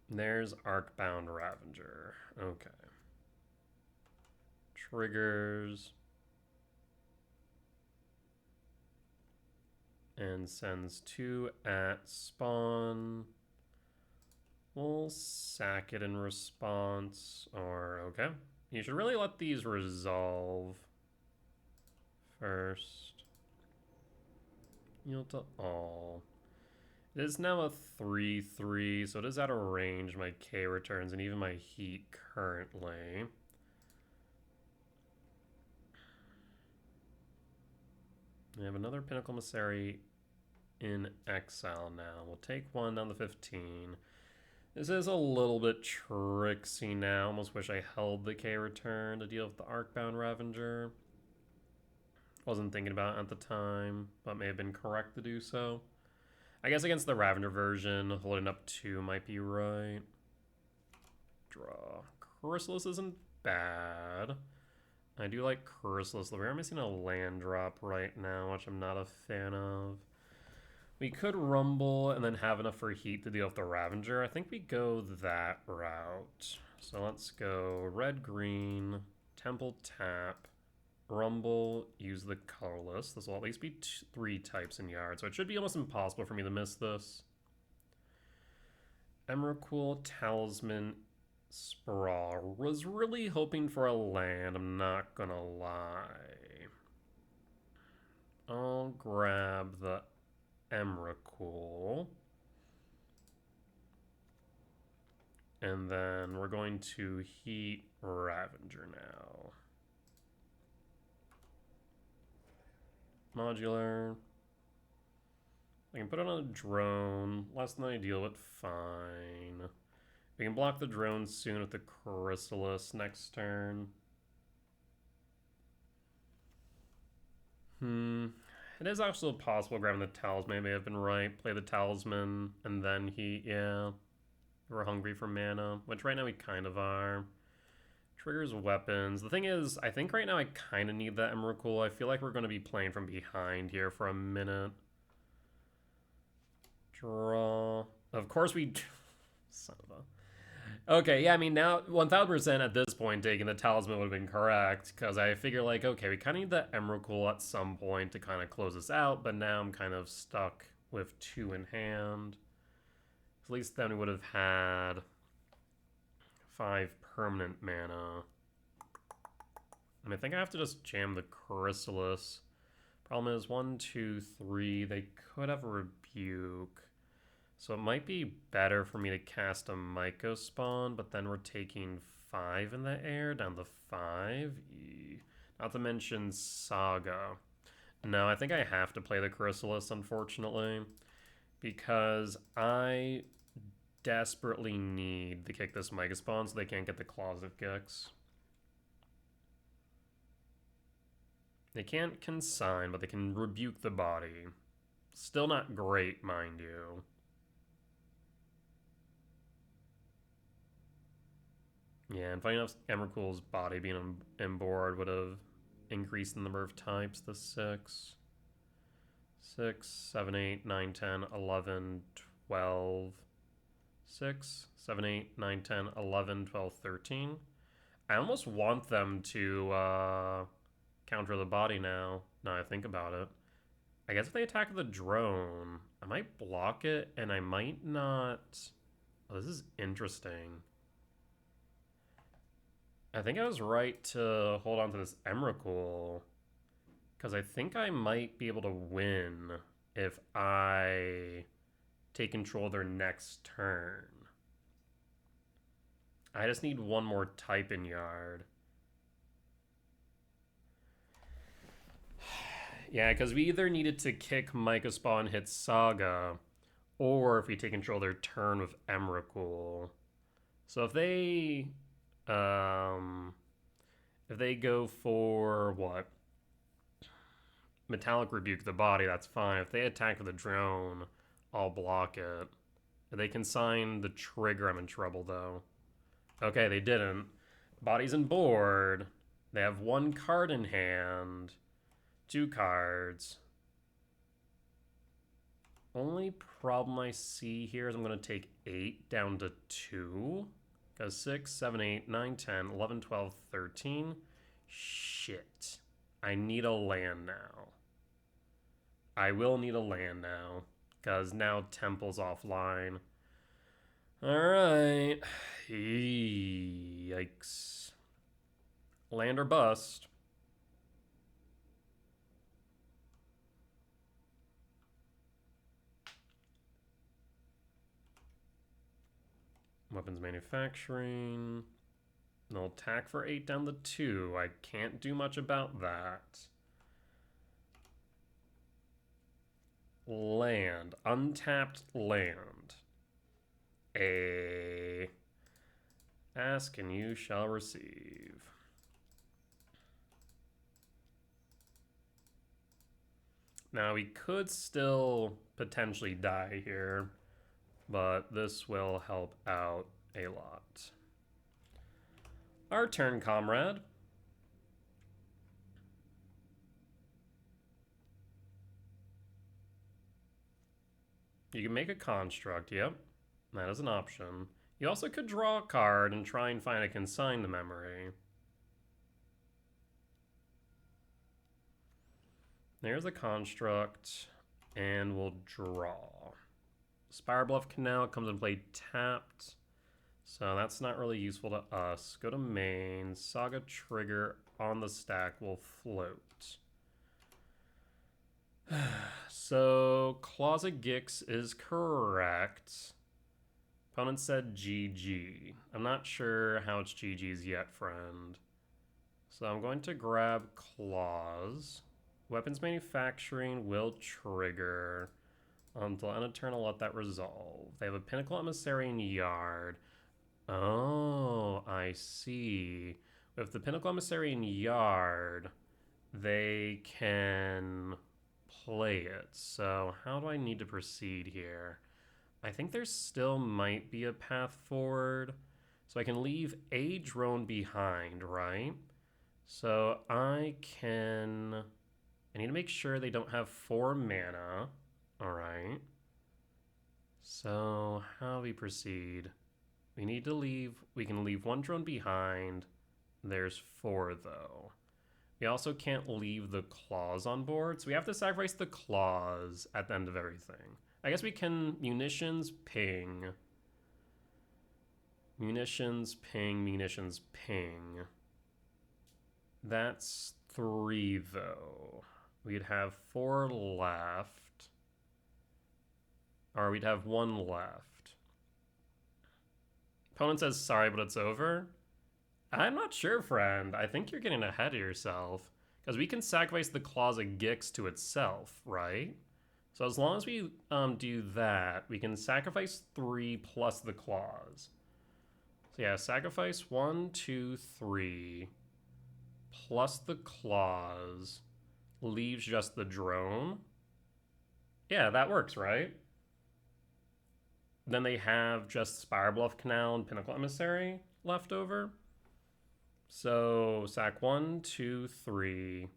There's Arcbound Ravager. Okay. Triggers. And sends 2 at spawn. We'll sack it in response. Or, okay. You should really let these resolve first. Yield to all. It is now a 3/3, so it is out of range, my K returns, and even my heat currently. I have another Pinnacle Emissary in exile now. We'll take 1 down to 15. This is a little bit tricksy now. Almost wish I held the K return to deal with the Arcbound Ravager. Wasn't thinking about it at the time, but may have been correct to do so. I guess against the Ravager version, holding up 2 might be right. Draw. Chrysalis isn't bad. I do like Chrysalis. We are missing a land drop right now, which I'm not a fan of. We could Rumble and then have enough for heat to deal with the Ravager. I think we go that route. So let's go red-green, Temple tap, Rumble, use the colorless. This will at least be 3 types in yard, so it should be almost impossible for me to miss this. Emrakul, Talisman, Sprawl. Was really hoping for a land, I'm not gonna lie. I'll grab the Emrakul. And then we're going to heat Ravager now. Modular. I can put it on a drone. Less than ideal, but fine. We can block the drone soon with the Chrysalis next turn. It is also possible grabbing the Talisman. May have been right. Play the Talisman and then heat. Yeah. We're hungry for mana, which right now we kind of are. Triggers weapons. The thing is, I think right now I kind of need that Emrakul. I feel like we're going to be playing from behind here for a minute. Draw. Of course we... Son of a... Okay, yeah, I mean, now 1000% at this point taking the Talisman would have been correct, because I figure, like, okay, we kind of need that Emrakul at some point to kind of close this out, but now I'm kind of stuck with 2 in hand. At least then we would have had 5 permanent mana. And I think I have to just jam the Chrysalis. Problem is 1, 2, 3. They could have a Rebuke. So it might be better for me to cast a Myco Spawn, but then we're taking 5 in the air, down to 5. Not to mention Saga. No, I think I have to play the Chrysalis, unfortunately, because I desperately need to kick this Myco Spawn so they can't get the Claws of Gix. They can't consign, but they can rebuke the body. Still not great, mind you. Yeah, and funny enough, Emrakul's body being on board would have increased the number of types to 6. 6, 7, 8, 9, 10, 11, 12. 6, 7, 8, 9, 10, 11, 12, 13. I almost want them to counter the body now I think about it. I guess if they attack the drone, I might block it, and I might not... Oh, this is interesting. I think I was right to hold on to this Emrakul, because I think I might be able to win if I take control of their next turn. I just need 1 more type in yard. Yeah, because we either needed to kick Myco Spawn, hit Saga, or if we take control of their turn with Emrakul. So if they go for what? Metallic Rebuke the body, that's fine. If they attack with a drone, I'll block it. If they consign the trigger, I'm in trouble though. Okay, they didn't. Bodies and board. They have 1 card in hand. 2 cards. Only problem I see here is I'm going to take 8 down to 2. Because 6, 7, 8, 9, 10, 11, 12, 13. Shit. I need a land now. I will need a land now. Because now Temple's offline. Alright. Yikes. Land or bust. Weapons manufacturing. They'll attack for 8 down to 2. I can't do much about that. Land. Untapped land. Ask and you shall receive. Now we could still potentially die here, but this will help out a lot. Our turn, comrade. You can make a construct, yep. That is an option. You also could draw a card and try and find a consigned memory. There's a construct, and we'll draw. Spirebluff Canal comes into play tapped, so that's not really useful to us. Go to main. Saga Trigger on the stack will float. So, Closet Gix is correct. Opponent said GG. I'm not sure how it's GG's yet, friend. So I'm going to grab Claws. Weapons Manufacturing will trigger. Until end of turn, I'll let that resolve. They have a Pinnacle Emissary in Yard. Oh, I see. With the Pinnacle Emissary in Yard, they can play it. So how do I need to proceed here? I think there still might be a path forward. So I can leave a drone behind, right? So I need to make sure they don't have 4 mana. Alright. So how do we proceed? We can leave 1 drone behind. There's 4 though. We also can't leave the claws on board, so we have to sacrifice the claws at the end of everything. I guess we can munitions, ping. Munitions, ping, munitions, ping. That's 3 though. We'd have 4 left. Or we'd have 1 left. Opponent says sorry, but it's over. I'm not sure, friend. I think you're getting ahead of yourself. Because we can sacrifice the Claws of Gix to itself, right? So as long as we do that, we can sacrifice 3 plus the Claws. So yeah, sacrifice 1, 2, 3 plus the Claws leaves just the drone. Yeah, that works, right? Then they have just Spirebluff Canal and Pinnacle Emissary left over. So sack 1, 2, 3,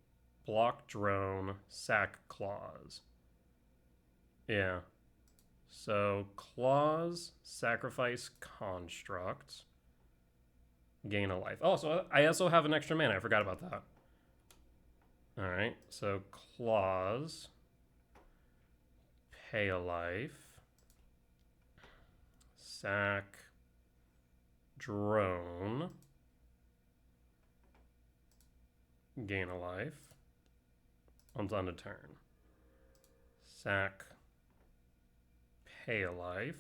block drone, sack claws. Yeah. So claws, sacrifice construct, gain a life. Oh, so I also have an extra mana. I forgot about that. All right. So claws, pay a life, sack drone, gain a life until end of turn. Sack, pay a life,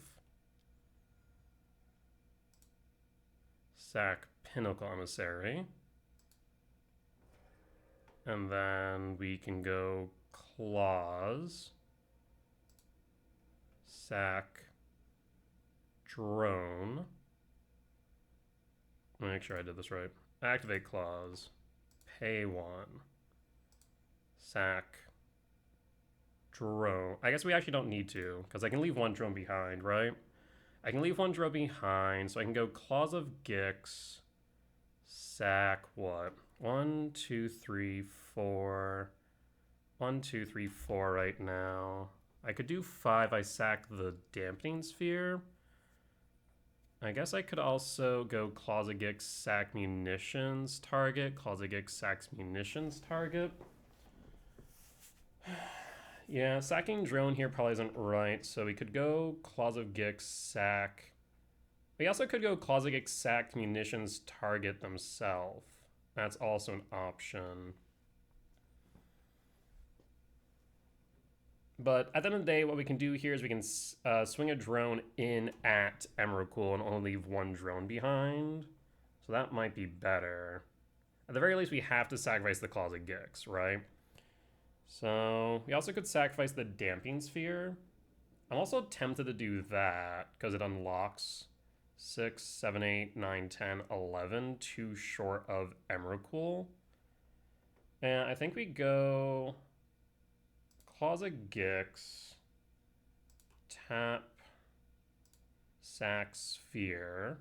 sack Pinnacle Emissary, and then we can go claws, sack drone. Let me make sure I did this right. Activate claws, pay 1, sack drone. I guess we actually don't need to, because I can leave 1 drone behind, right? I can leave one drone behind, so I can go Claws of Gix, sack what? 1, 2, 3, 4. 1, 2, 3, 4 right now. I could do 5. I sack the Dampening Sphere. I guess I could also go Claws of Gix, sack munitions target. Claws of Gix sacks munitions target. Yeah, sacking drone here probably isn't right, so we could go Claws of Gix, sack. We also could go Claws of Gix, sack munitions target themselves. That's also an option. But at the end of the day, what we can do here is we can swing a drone in at Emrakul and only leave one drone behind. So that might be better. At the very least, we have to sacrifice the Claws of Gix, right? So we also could sacrifice the Damping Sphere. I'm also tempted to do that because it unlocks 6, 7, 8, 9, 10, 11, too short of Emrakul. And I think we go Claws of Gix, tap, sack Sphere,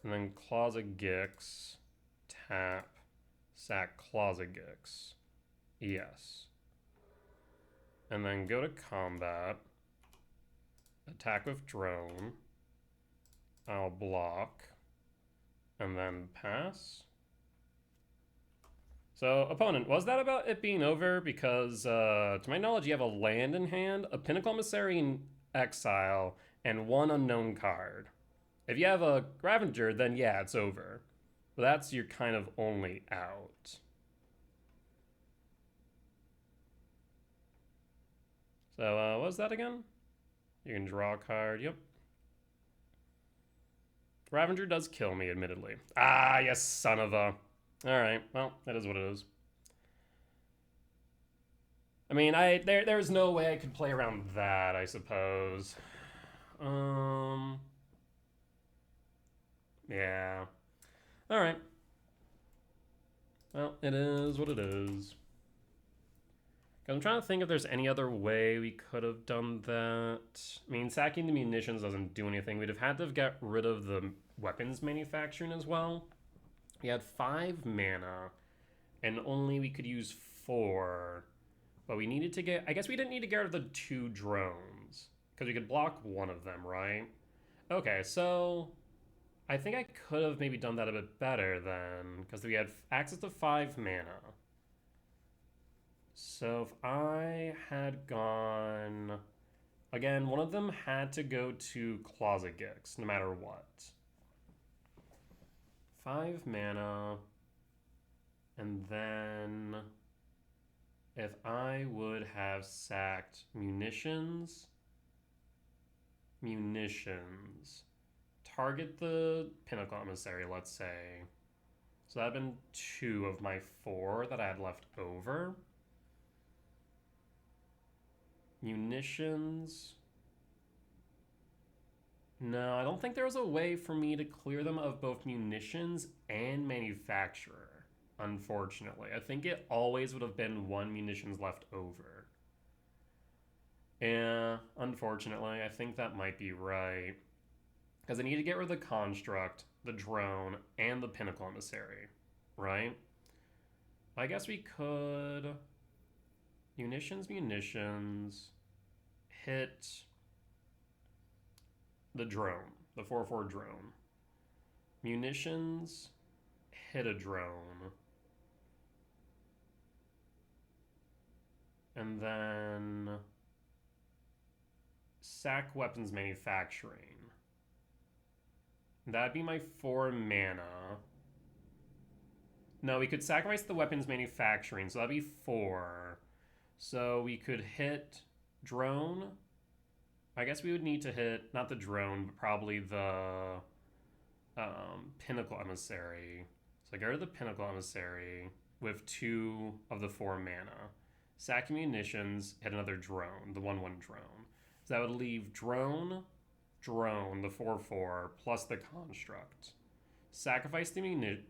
and then Claws of Gix, tap, sack Claws of Gix. Yes. And then go to combat, attack with drone, I'll block, and then pass. So, opponent, was that about it being over? Because, to my knowledge, you have a land in hand, a Pinnacle Emissary in exile, and one unknown card. If you have a Ravager, then yeah, it's over. But that's your kind of only out. So, what was that again? You can draw a card, yep. Ravager does kill me, admittedly. Ah, yes, son of a... Alright, well, that is what it is. I mean, there's no way I could play around that, I suppose. Yeah. Alright. Well, it is what it is. I'm trying to think if there's any other way we could have done that. I mean, sacking the munitions doesn't do anything. We'd have had to get rid of the weapons manufacturing as well. We had 5 mana, and only we could use 4. But we needed to get... I guess we didn't need to get rid of the 2 drones, because we could block one of them, right? Okay, so... I think I could have maybe done that a bit better then, because we had access to 5 mana. So if I had gone... Again, one of them had to go to Claws of Gix, no matter what. 5 mana. And then... If I would have sacked munitions... Target the Pinnacle Emissary, let's say. So that would have been 2 of my 4 that I had left over. Munitions. No, I don't think there was a way for me to clear them of both munitions and manufacturer, unfortunately. I think it always would have been 1 munitions left over. Yeah, unfortunately, I think that might be right. Because I need to get rid of the construct, the drone, and the Pinnacle Emissary, right? I guess we could... Munitions, hit the drone, the 4/4 drone. Munitions, hit a drone. And then sack weapons manufacturing. That'd be my 4 mana. No, we could sacrifice the weapons manufacturing, so that'd be 4. So we could hit drone. I guess we would need to hit, not the drone, but probably the Pinnacle Emissary. So I go to the Pinnacle Emissary with 2 of the 4 mana. Sack munitions, hit another drone, the 1/1 drone. So that would leave drone, the 4/4, plus the construct. Sacrifice the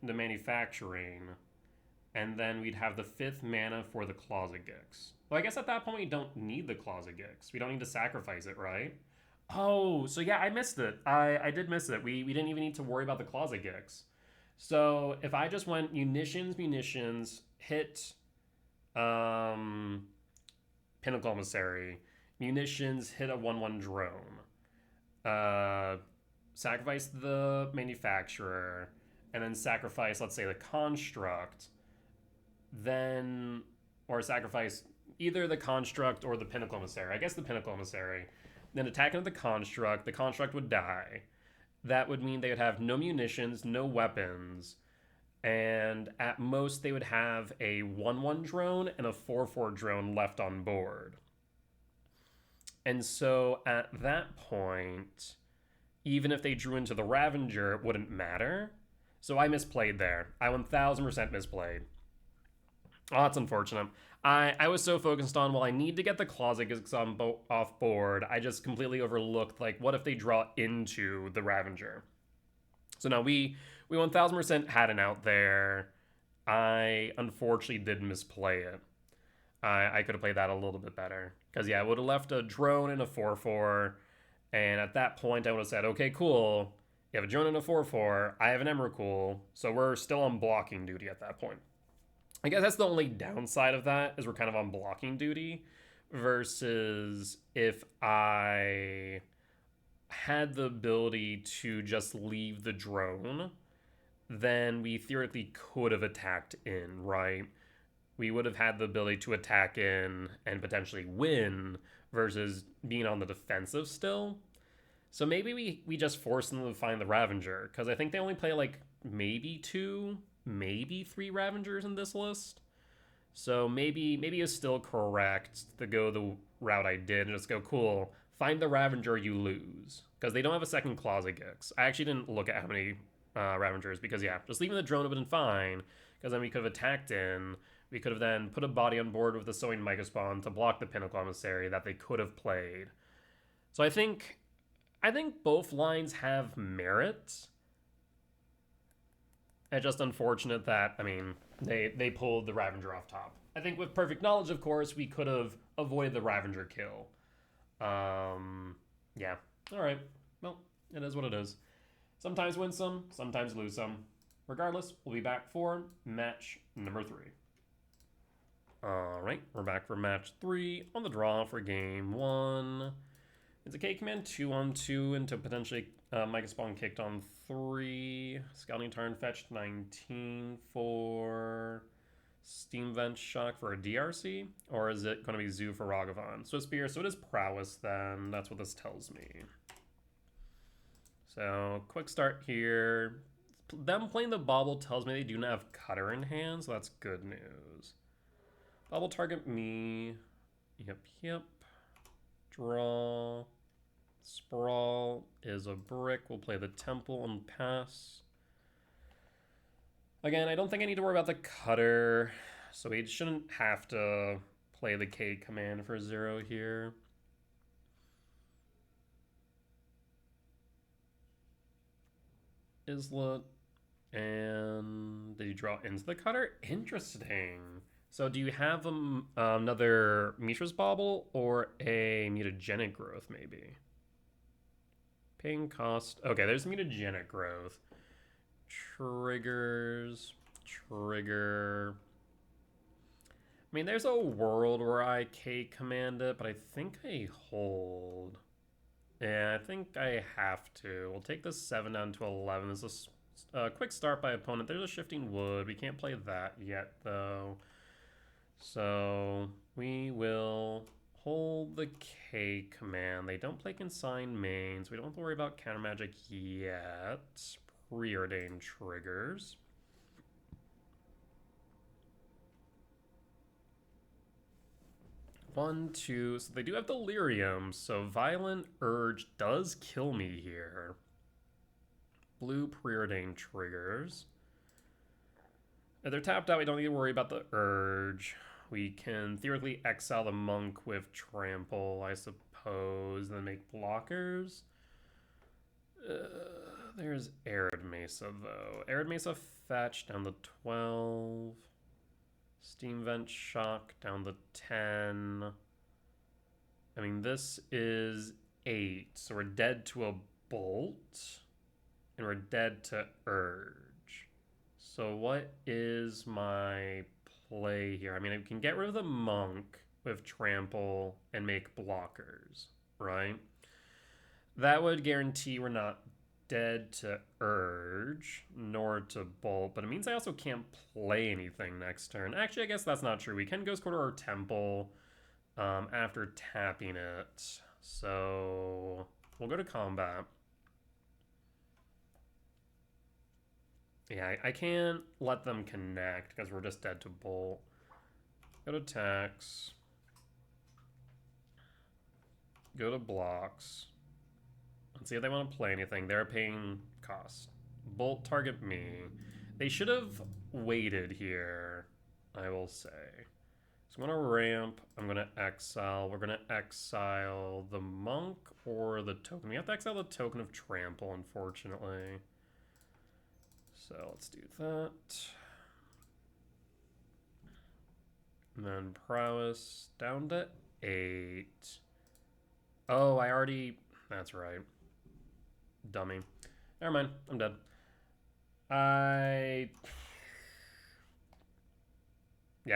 manufacturing, and then we'd have the 5th mana for the Closet Gix. Well, I guess at that point we don't need the Closet Gix. We don't need to sacrifice it, right? Oh, so yeah, I missed it. I did miss it. We didn't even need to worry about the Closet Gix. So if I just went munitions, hit Pinnacle Emissary, munitions, hit a 1/1 drone, sacrifice the manufacturer, and then sacrifice, let's say, the construct, then, or sacrifice either the construct or the Pinnacle Emissary. I guess the Pinnacle Emissary. Then attack into the construct would die. That would mean they would have no munitions, no weapons, and at most they would have a 1/1 drone and a 4/4 drone left on board. And so at that point, even if they drew into the Ravager, it wouldn't matter. So I misplayed there. I 1000% misplayed. Oh, that's unfortunate. I was so focused on, well, I need to get the Closet Gix off board. I just completely overlooked, like, what if they draw into the Ravager? So no, we 1000% had an out there. I unfortunately did misplay it. I could have played that a little bit better. Because, yeah, I would have left a drone and a 4/4. And at that point, I would have said, okay, cool. You have a drone and a 4/4. I have an Emrakul. So we're still on blocking duty at that point. I guess that's the only downside of that, is we're kind of on blocking duty. Versus if I had the ability to just leave the drone, then we theoretically could have attacked in, right? We would have had the ability to attack in and potentially win versus being on the defensive still. So maybe we just force them to find the Ravager, because I think they only play like maybe 2, maybe 3 Ravagers in this list. So maybe it's still correct to go the route I did and just go, cool, find the Ravager, you lose. Because they don't have a second Closet Gix. I actually didn't look at how many Ravagers, because yeah, just leaving the drone would have been fine, because then we could have attacked in. We could have then put a body on board with the Sowing Microspawn to block the Pinnacle Emissary that they could have played. So I think both lines have merit. It's just unfortunate that, I mean, they pulled the Ravager off top. I think with perfect knowledge, of course, we could have avoided the Ravager kill. Yeah. All right. Well, it is what it is. Sometimes win some, sometimes lose some. Regardless, we'll be back for match number 3. All right, we're back for match 3 on the draw for game 1. It's a K command 2/2 into potentially Microspawn kicked on 3. Scouting turn fetched 19 for Steam Vent Shock for a DRC, or is it going to be Zoo for Ragavan? So Spear, so it is Prowess then. That's what this tells me. So quick start here. Them playing the Bauble tells me they do not have Cutter in hand, so that's good news. Bauble target me. Yep. Draw. Sprawl is a brick. We'll play the Temple and pass. Again, I don't think I need to worry about the Cutter, so we shouldn't have to play the K command for 0 here. Islet. And did you draw into the Cutter? Interesting. So do you have another Mishra's Bauble or a Mutagenic Growth, maybe? Paying cost. Okay, there's Mutagenic Growth. Triggers. Trigger. I mean, there's a world where I K command it, but I think I hold. Yeah, I think I have to. We'll take this 7 down to 11. This is a quick start by opponent. There's a Shifting Wood. We can't play that yet, though. So we will hold the K command. They don't play Consign Mains. We don't have to worry about counter magic yet. Preordained triggers. One, two. So they do have Delirium. So Violent Urge does kill me here. Blue preordained triggers. If they're tapped out, we don't need to worry about the Urge. We can theoretically exile the Monk with Trample, I suppose, and then make blockers. There's Arid Mesa, though. Arid Mesa fetch down to 12. Steam Vent Shock down to 10. I mean, this is 8, so we're dead to a Bolt, and we're dead to Urge. So what is my play here? I mean, I can get rid of the Monk with Trample and make blockers, right? That would guarantee we're not dead to Urge, nor to Bolt, but it means I also can't play anything next turn. Actually, I guess that's not true. We can Ghost Quarter or Temple after tapping it. So we'll go to combat. Yeah, I can't let them connect because we're just dead to Bolt. Go to tax. Go to blocks. Let's see if they want to play anything. They're paying cost. Bolt target me. They should have waited here, I will say. So I'm going to ramp. I'm going to exile. We're going to exile the monk or the token. We have to exile the token of trample, unfortunately. So let's do that. And then prowess down to 8. Oh, I already... That's right. Dummy. Never mind. I'm dead. Yeah,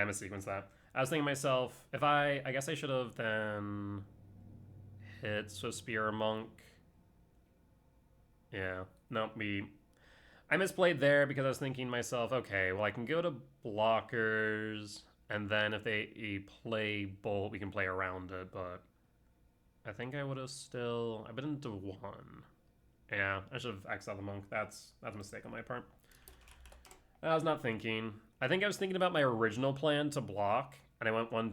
I missequenced that. I was thinking to myself, if I guess I should have then hit Spear Monk. Yeah. Nope, I misplayed there because I was thinking to myself, okay, well I can go to blockers, and then if they play Bolt, we can play around it, but I think I would have still... I've been into 1. Yeah, I should have exiled the monk. That's a mistake on my part. I was not thinking. I think I was thinking about my original plan to block, and I went one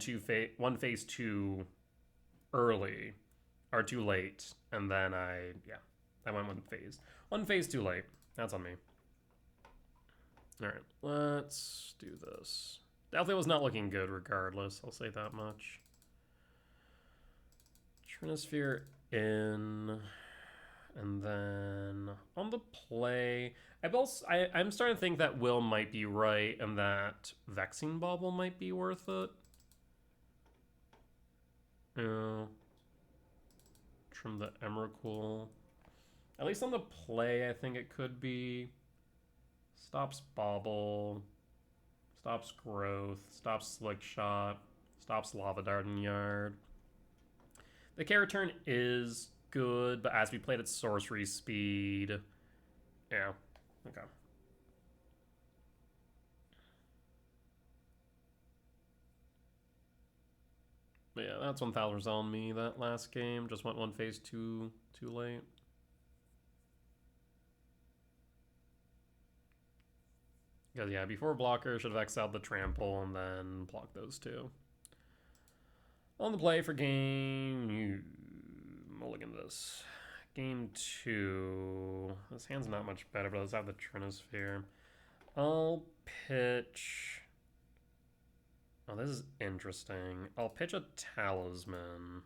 phase too early, or too late, and then I went one phase too late. That's on me. All right, let's do this. Definitely was not looking good regardless, I'll say that much. Trinisphere in, and then on the play, I'm starting to think that Will might be right and that Vexing Bauble might be worth it. Yeah. Trim the Emrakul. At least on the play, I think it could be. Stops Bauble. Stops Growth. Stops Slick Shot. Stops Lava Dart and Yard. The Care Return is good, but as we played at sorcery speed, yeah, okay. But yeah, that's 1,000 on me that last game. Just went one phase too late. Because yeah, before blocker, should have exiled the trample and then blocked those two. On the play for game... Mulligan this. Game 2. This hand's not much better, but let's have the Trinisphere. I'll pitch... Oh, this is interesting. I'll pitch a Talisman.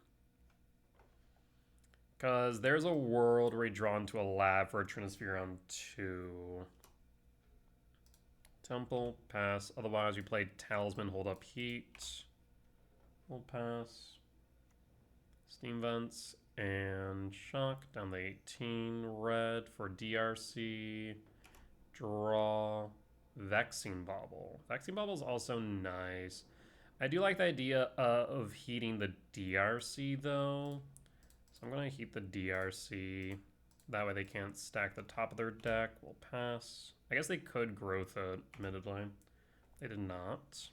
Because there's a world where we draw into a lab for a Trinisphere on 2. Temple, pass. Otherwise, we play Talisman, hold up heat. We'll pass. Steam Vents and Shock down to 18. Red for DRC. Draw. Vexing Bauble. Vexing Bauble is also nice. I do like the idea of heating the DRC though. So I'm going to heat the DRC. That way they can't stack the top of their deck. We'll pass. I guess they could growth it, admittedly. They did not.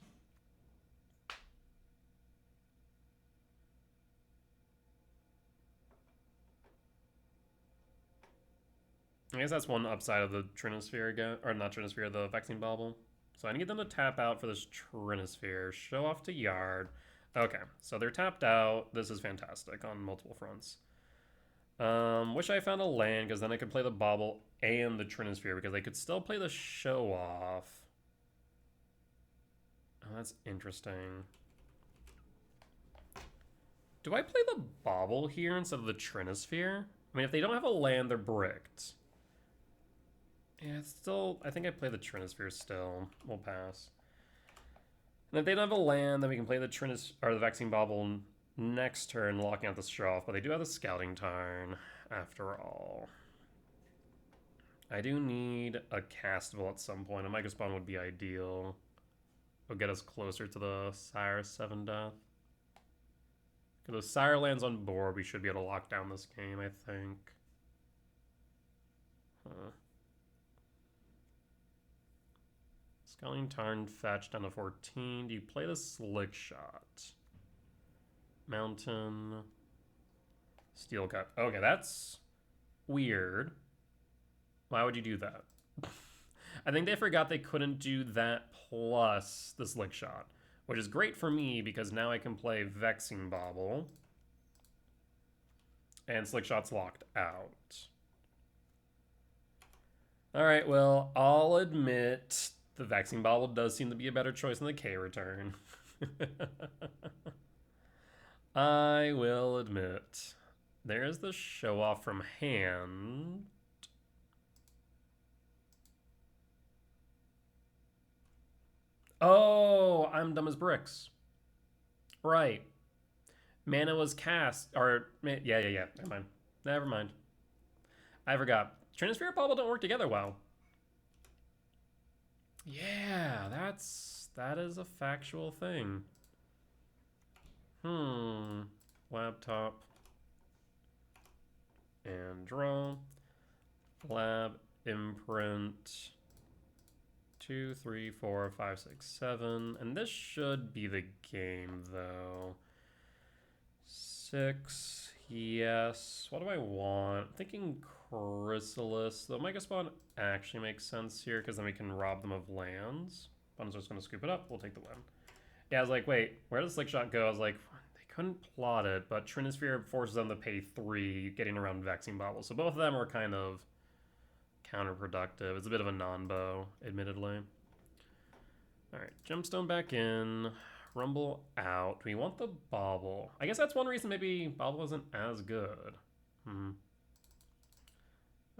I guess that's one upside of the Trinisphere again, or not Trinisphere, the Vexing Bauble. So I need them to tap out for this Trinisphere. Show off to Yard. Okay, so they're tapped out. This is fantastic on multiple fronts. Wish I found a land, because then I could play the Bauble and the Trinisphere, because they could still play the Show Off. Oh, that's interesting. Do I play the Bauble here instead of the Trinisphere? I mean, if they don't have a land, they're bricked. Yeah, it's still... I think I play the Trinisphere still. We'll pass. And if they don't have a land, then we can play the the Vexing Bauble next turn, locking out the straw. But they do have the Scouting Tarn, after all. I do need a castable at some point. A Micro Spawn would be ideal. It'll get us closer to the Sire 7 death. Because with Sire lands on board, we should be able to lock down this game, I think. Huh. Scouting Tarn fetch down to 14. Do you play the Slick Shot? Mountain. Steel Cut. Okay, that's weird. Why would you do that? I think they forgot they couldn't do that plus the Slick Shot, which is great for me because now I can play Vexing Bauble. And Slick Shot's locked out. Alright, well, I'll admit the Vexing Bauble does seem to be a better choice than the K return. I will admit. There's the show off from hand. Oh, I'm dumb as bricks. Right. Mana was cast, or, yeah. Never mind. I forgot. Trinisphere and Bauble don't work together well. Yeah, that is a factual thing. Laptop. And draw. Lab, imprint. 2, 3, 4, 5, 6, 7. And this should be the game, though. 6, yes. What do I want? I'm thinking Chrysalis. The Mega Spawn actually makes sense here, because then we can rob them of lands. Bun's just going to scoop it up. We'll take the win. Yeah, I was like, wait, where does Slick Shot go? I was like, they couldn't plot it, but Trinisphere forces them to pay 3, getting around Vexing Bauble. So both of them are kind of counterproductive. It's a bit of a non-bow, admittedly. Alright, Gemstone back in. Rumble out. Do we want the Bauble? I guess that's one reason maybe Bauble isn't as good. I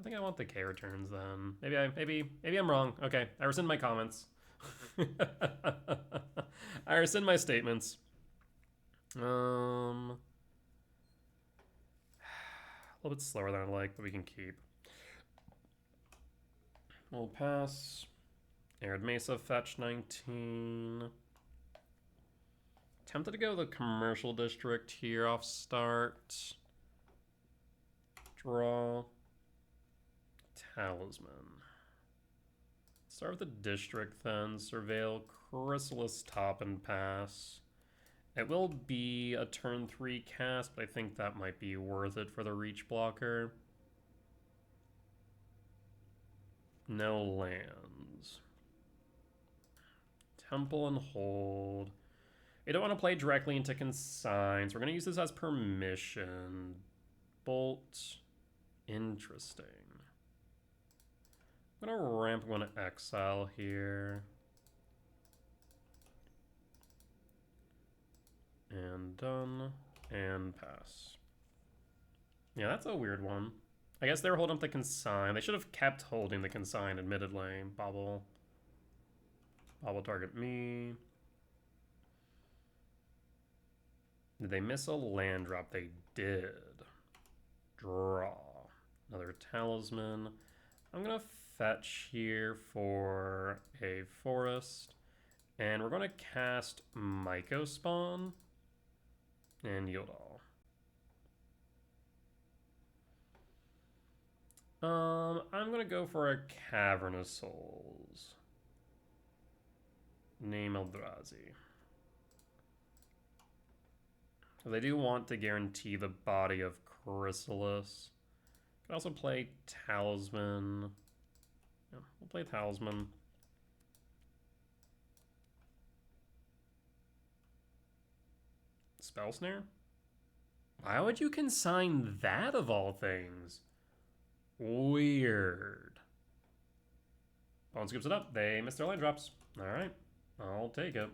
think I want the K returns then. Maybe I'm wrong. Okay, I rescind my comments. I rescind my statements. A little bit slower than I like, but we can keep. We'll pass. Arid Mesa, fetch 19. Tempted to go the commercial district here off start. Draw. Talisman. Start with the district then. Surveil, Chrysalis, top and pass. It will be a turn 3 cast, but I think that might be worth it for the reach blocker. No lands. Temple and hold. We don't want to play directly into consigns. We're going to use this as permission. Bolt. Interesting. I'm going to ramp. I'm going to exile here. And done. And pass. Yeah, that's a weird one. I guess they were holding up the consign. They should have kept holding the consign, admittedly. Bauble. Bauble target me. Did they miss a land drop? They did. Draw. Another talisman. I'm going to fetch here for a forest. And we're going to cast Myco Spawn and yield all. I'm going to go for a Cavern of Souls. Name Eldrazi. Because I do want to guarantee the body of Chrysalis. Could also play Talisman. Yeah, we'll play Talisman. Spell Snare? Why would you consign that of all things? Weird. Bone scoops it up. They missed their line drops. Alright. I'll take it.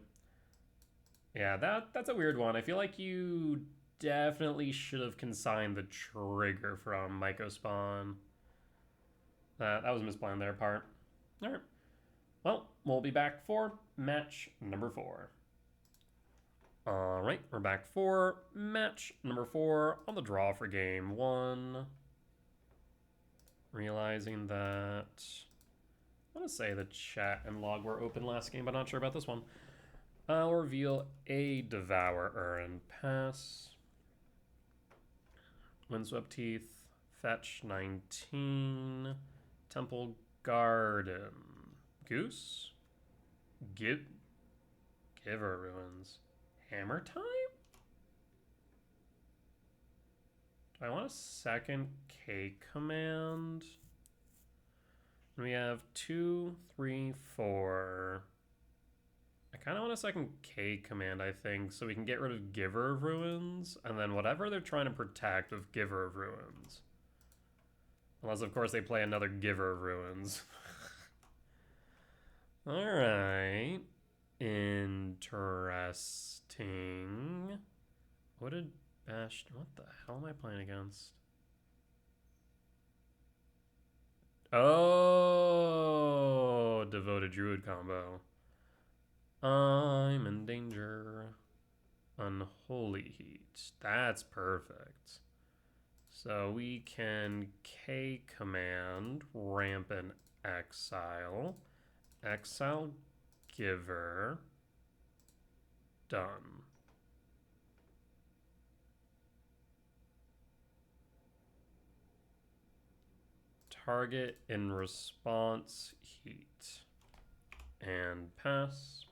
Yeah, that's a weird one. I feel like you definitely should have consigned the trigger from Myco Spawn. That was misplayed on their part. Alright. Well, we'll be back for match number 4. All right, we're back for match number 4 on the draw for game 1. Realizing that I want to say the chat and log were open last game, but not sure about this one. I'll reveal a Devourer and pass. Windswept Teeth, fetch 19. Temple Garden. Goose? Giver Ruins. Hammer Time? Do I want a second K command? We have 2, 3, 4. I kind of want a second K command, I think, so we can get rid of Giver of Ruins, and then whatever they're trying to protect with Giver of Ruins. Unless, of course, they play another Giver of Ruins. Alright. Interesting. What did Bash... What the hell am I playing against? Oh, Devoted Druid combo. I'm in danger. Unholy Heat. That's perfect. So we can K command, Rampant Exile, Exile Giver, done. Target in response, Heat, and pass.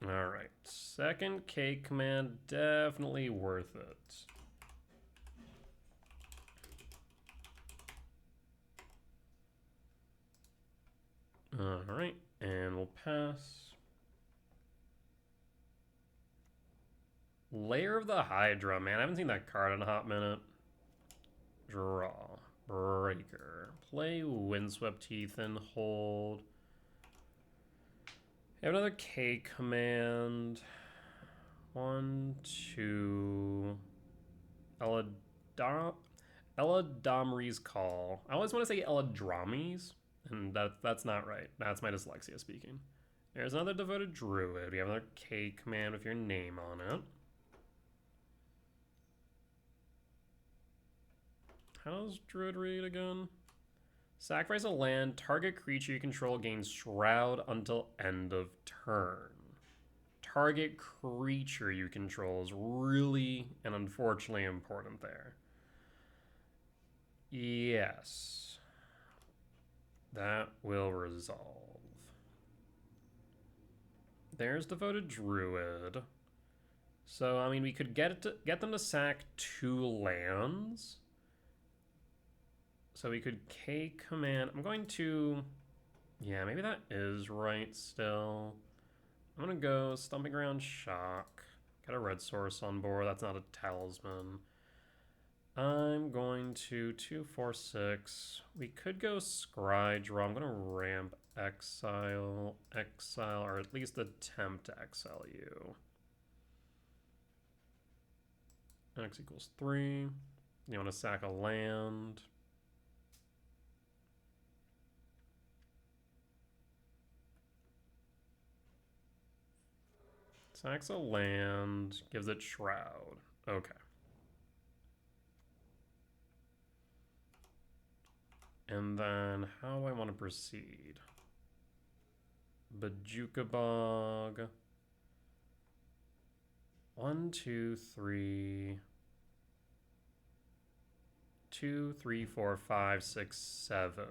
All right, second K command, definitely worth it. All right, and we'll pass. Lair of the Hydra, man, I haven't seen that card in a hot minute. Draw, Breaker, play Windswept Teeth and hold. I have another K command. 1, 2. Eladamri's Call. I always want to say Eladrami's, and that's not right. That's my dyslexia speaking. There's another Devoted Druid. We have another K command with your name on it. How does Druid read again? Sacrifice a land. Target creature you control gains Shroud until end of turn. Target creature you control is really and unfortunately important there. Yes. That will resolve. There's Devoted Druid. So, I mean, we could get them to sack 2 lands. So we could K command. I'm going to... Yeah, maybe that is right still. I'm going to go Stomping Ground Shock. Got a red source on board. That's not a talisman. I'm going to 2, 4, 6. We could go Scry Draw. I'm going to ramp Exile, or at least attempt to exile you. X equals 3. You want to sack a land. Sacks a land, gives it Shroud. Okay. And then how do I want to proceed? Bajuka Bog. 1, 2, 3. 2, 3, 4, 5, 6, 7.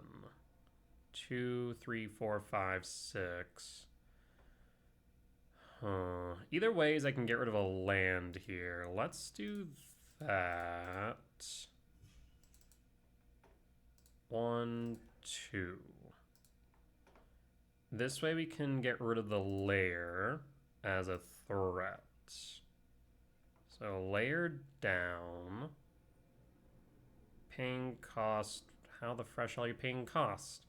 2, 3, 4, 5, 6. Either ways, I can get rid of a land here. Let's do that. 1, 2. This way we can get rid of the lair as a threat. So lair down. Paying cost. How the fresh are you paying cost?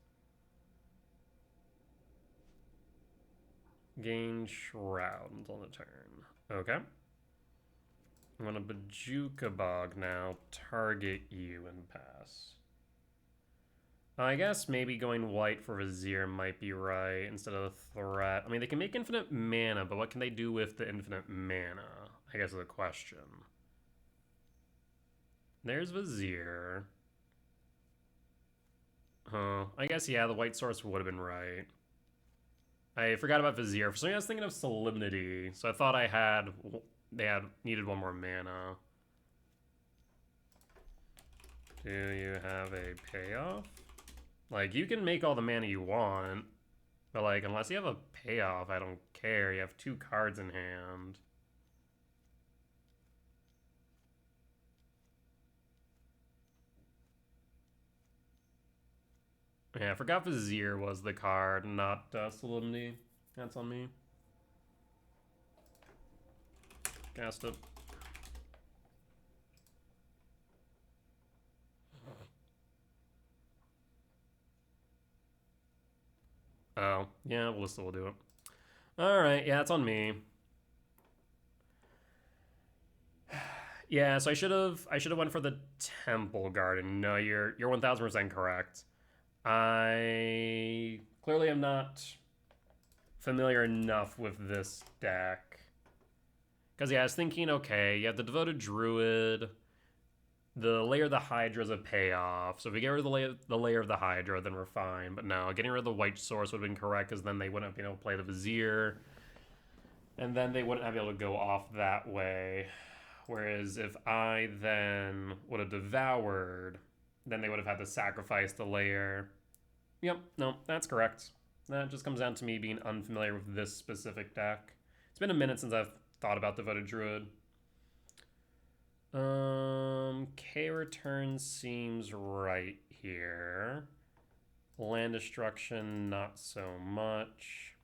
Gain Shroud until the turn. Okay. I'm gonna Bajuka Bog now. Target you and pass. I guess maybe going white for Vizier might be right instead of the threat. I mean, they can make infinite mana, but what can they do with the infinite mana? I guess is the question. There's Vizier. Huh. I guess, yeah, the white source would have been right. I forgot about Vizier. For some reason, I was thinking of Solemnity, so I thought they had needed one more mana. Do you have a payoff? Like, you can make all the mana you want, but, like, unless you have a payoff, I don't care. You have 2 cards in hand. Yeah, I forgot Vizier was the card, not Solemnity. That's on me. Cast it. Oh, yeah, Ballista will do it. Alright, yeah, it's on me. Yeah, so I should have went for the Temple Garden. No, you're 1000% correct. I clearly am not familiar enough with this deck. Because, yeah, I was thinking, okay, you have the Devoted Druid. The Layer of the Hydra is a payoff. So if we get rid of the layer of the Hydra, then we're fine. But no, getting rid of the white source would have been correct, because then they wouldn't have been able to play the Vizier. And then they wouldn't have been able to go off that way. Whereas if I then would have devoured, then they would have had to sacrifice the layer. Yep, no, that's correct. That just comes down to me being unfamiliar with this specific deck. It's been a minute since I've thought about Devoted Druid. K return seems right here. Land destruction, not so much.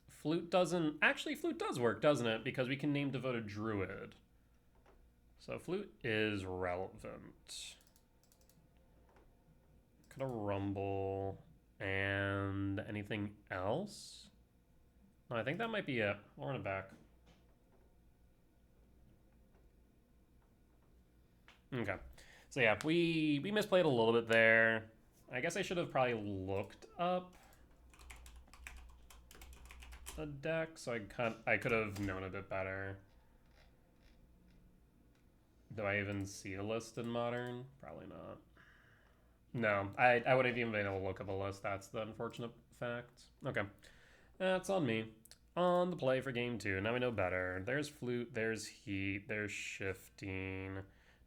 Flute doesn't... Actually, Flute does work, doesn't it? Because we can name Devoted Druid. So Flute is relevant. Could a Rumble and anything else? No, I think that might be it. I'll run it back. Okay. So yeah, we misplayed a little bit there. I guess I should have probably looked up a deck, so I could have known a bit better. Do I even see a list in Modern? Probably not. No, I wouldn't have even been able to look up a list. That's the unfortunate fact. Okay. That's on me. On the play for game 2. Now we know better. There's Flute, there's Heat, there's Shifting,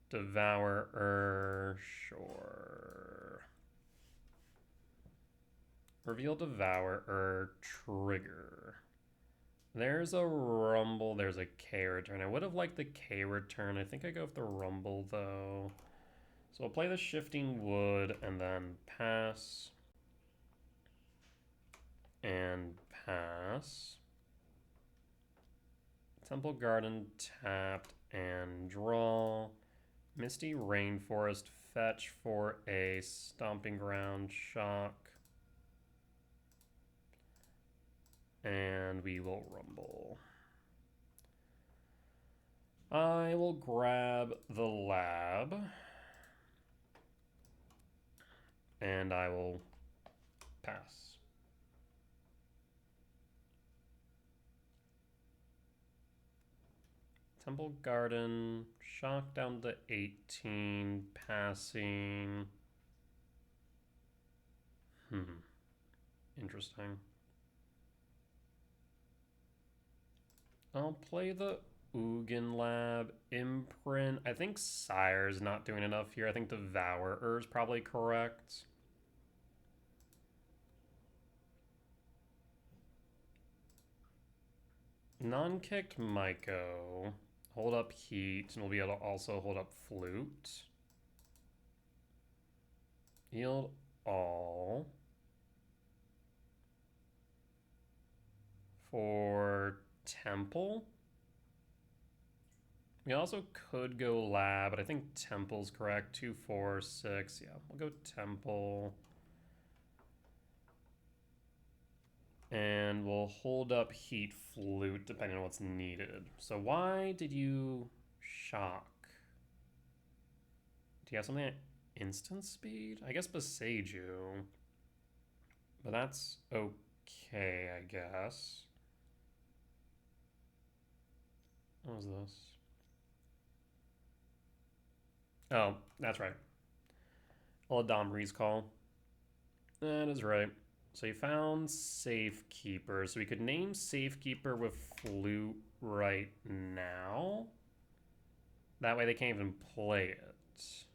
Devourer, sure. Reveal Devourer, trigger. There's a Rumble, there's a K return. I would have liked the K return. I think I go with the Rumble, though. So we'll play the Shifting Wood and then pass. And pass. Temple Garden tapped and draw. Misty Rainforest fetch for a Stomping Ground shock. And we will Rumble. I will grab the lab. And I will pass. Temple Garden, shock down to 18, passing. Interesting. I'll play the Ugin Lab, Imprint. I think Sire's not doing enough here. I think Devourer is probably correct. Non-kicked Myco. Hold up Heat, and we'll be able to also hold up Flute. Yield all. For Temple. We also could go Lab, but I think Temple's correct. 2, 4, 6. Yeah, we'll go Temple. And we'll hold up Heat Flute, depending on what's needed. So why did you shock? Do you have something instant speed? I guess Beseiju. But that's okay, I guess. What was this? Oh, that's right. Oladomri's call. That is right. So you found Safekeeper. So we could name Safekeeper with Flute right now. That way they can't even play it.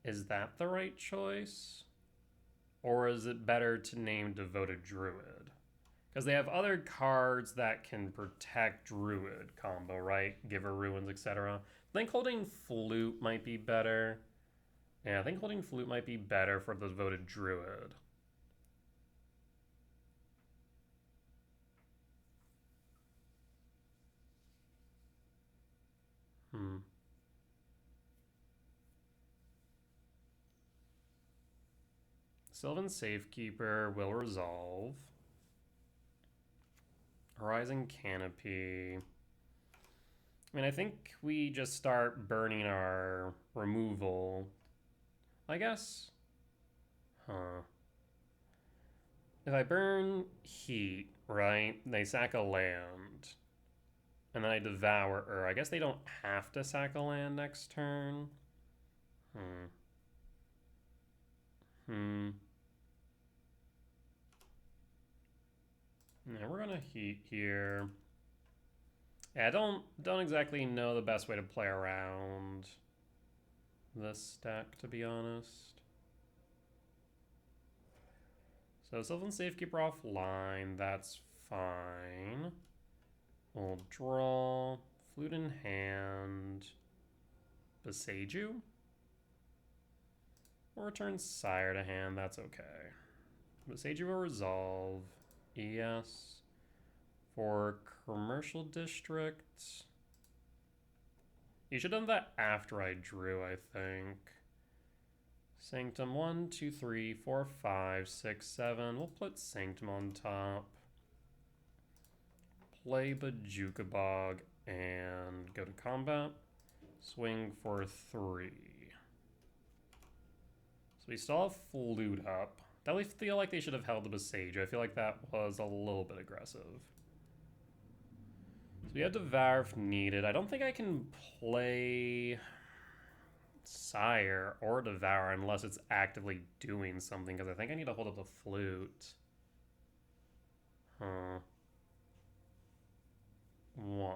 Is that the right choice? Or is it better to name Devoted Druid? Because they have other cards that can protect Druid combo, right? Giver Ruins, etc. I think holding Flute might be better. Yeah, I think holding Flute might be better for the Devoted Druid. Sylvan Safekeeper will resolve. Horizon Canopy. I mean, I think we just start burning our removal. I guess. Huh. If I burn Heat, right, they sack a land. And then I devour her. I guess they don't have to sack a land next turn. Yeah, we're gonna Heat here. Yeah, I don't exactly know the best way to play around this stack, to be honest. So Sylvan Safekeeper offline, that's fine. We'll draw, Flute in hand, Beseiju. We'll return Sire to hand, that's okay. Beseiju will resolve, yes. For Commercial District, you should have done that after I drew, I think. Sanctum 1, 2, 3, 4, 5, 6, 7. We'll put Sanctum on top. Play Bajukabog and go to combat. Swing for 3. So we still have Flute up. I feel like they should have held the Beseiju. I feel like that was a little bit aggressive. So we have Devour if needed. I don't think I can play Sire or Devour unless it's actively doing something, because I think I need to hold up the Flute. Huh. 1.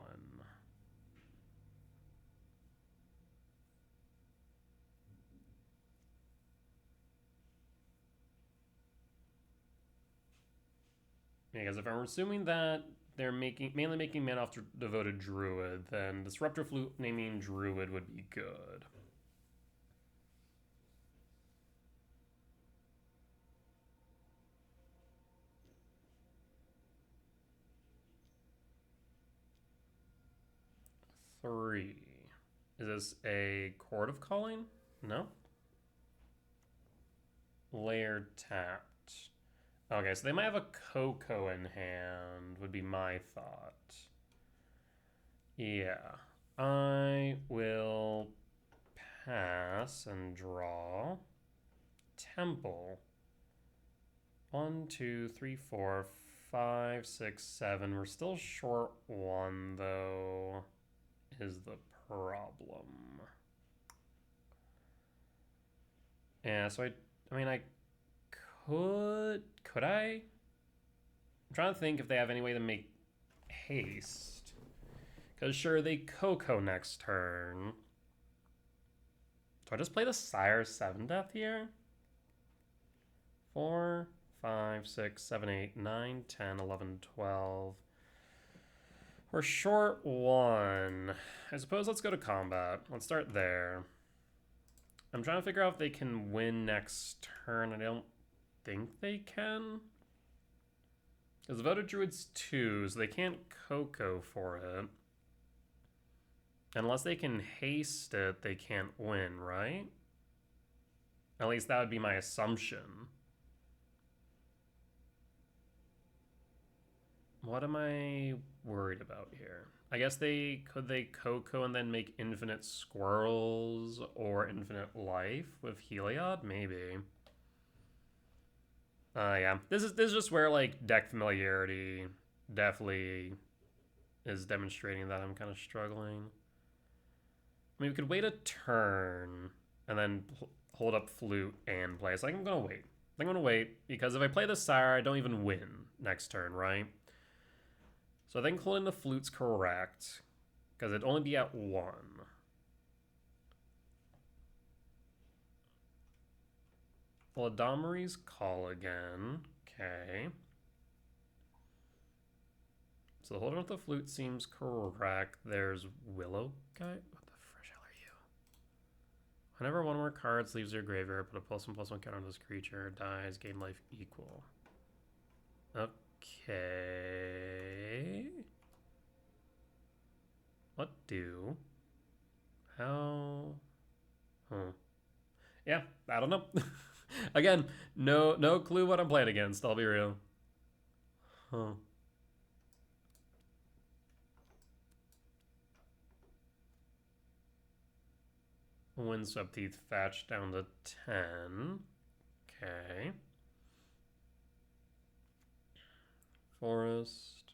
Because if I'm assuming that they're mainly making mana off Devoted Druid, then Disruptor Flute naming Druid would be good. Three. Is this a Chord of Calling? No. Layered tapped. Okay, so they might have a Coco in hand, would be my thought. Yeah. I will pass and draw. Temple. 1, 2, 3, 4, 5, 6, 7. We're still short 1, though, is the problem. Yeah, so I mean, I could I? I'm trying to think if they have any way to make haste. Because sure, they Coco next turn. Do I just play the Sire 7 Death here? 4, 5, 6, 7, 8, 9, 10, 11, 12. We're short 1. I suppose let's go to combat. Let's start there. I'm trying to figure out if they can win next turn. I don't think they can. Because the Devoted Druid's 2, so they can't Coco for it. Unless they can haste it, they can't win, right? At least that would be my assumption. What am I worried about here? I guess they Coco and then make infinite squirrels or infinite life with Heliod? Maybe. Yeah. This is just where like deck familiarity definitely is demonstrating that I'm kind of struggling. I mean, we could wait a turn and then hold up Flute and play. So I'm gonna wait. I'm gonna wait because if I play the Sire, I don't even win next turn, right? So I think holding the Flute's correct because it'd only be at 1. Vladomiri's Call again. Okay. So holding with the Flute seems correct. There's Willow Guy. What the frish hell are you? Whenever one more card leaves your graveyard, put a +1/+1 counter on this creature, dies, gain life equal. Okay. What do? How? Huh. Yeah, I don't know. Again, no clue what I'm playing against, I'll be real. Huh. Windswept Teeth fetch down to 10. Okay. Forest.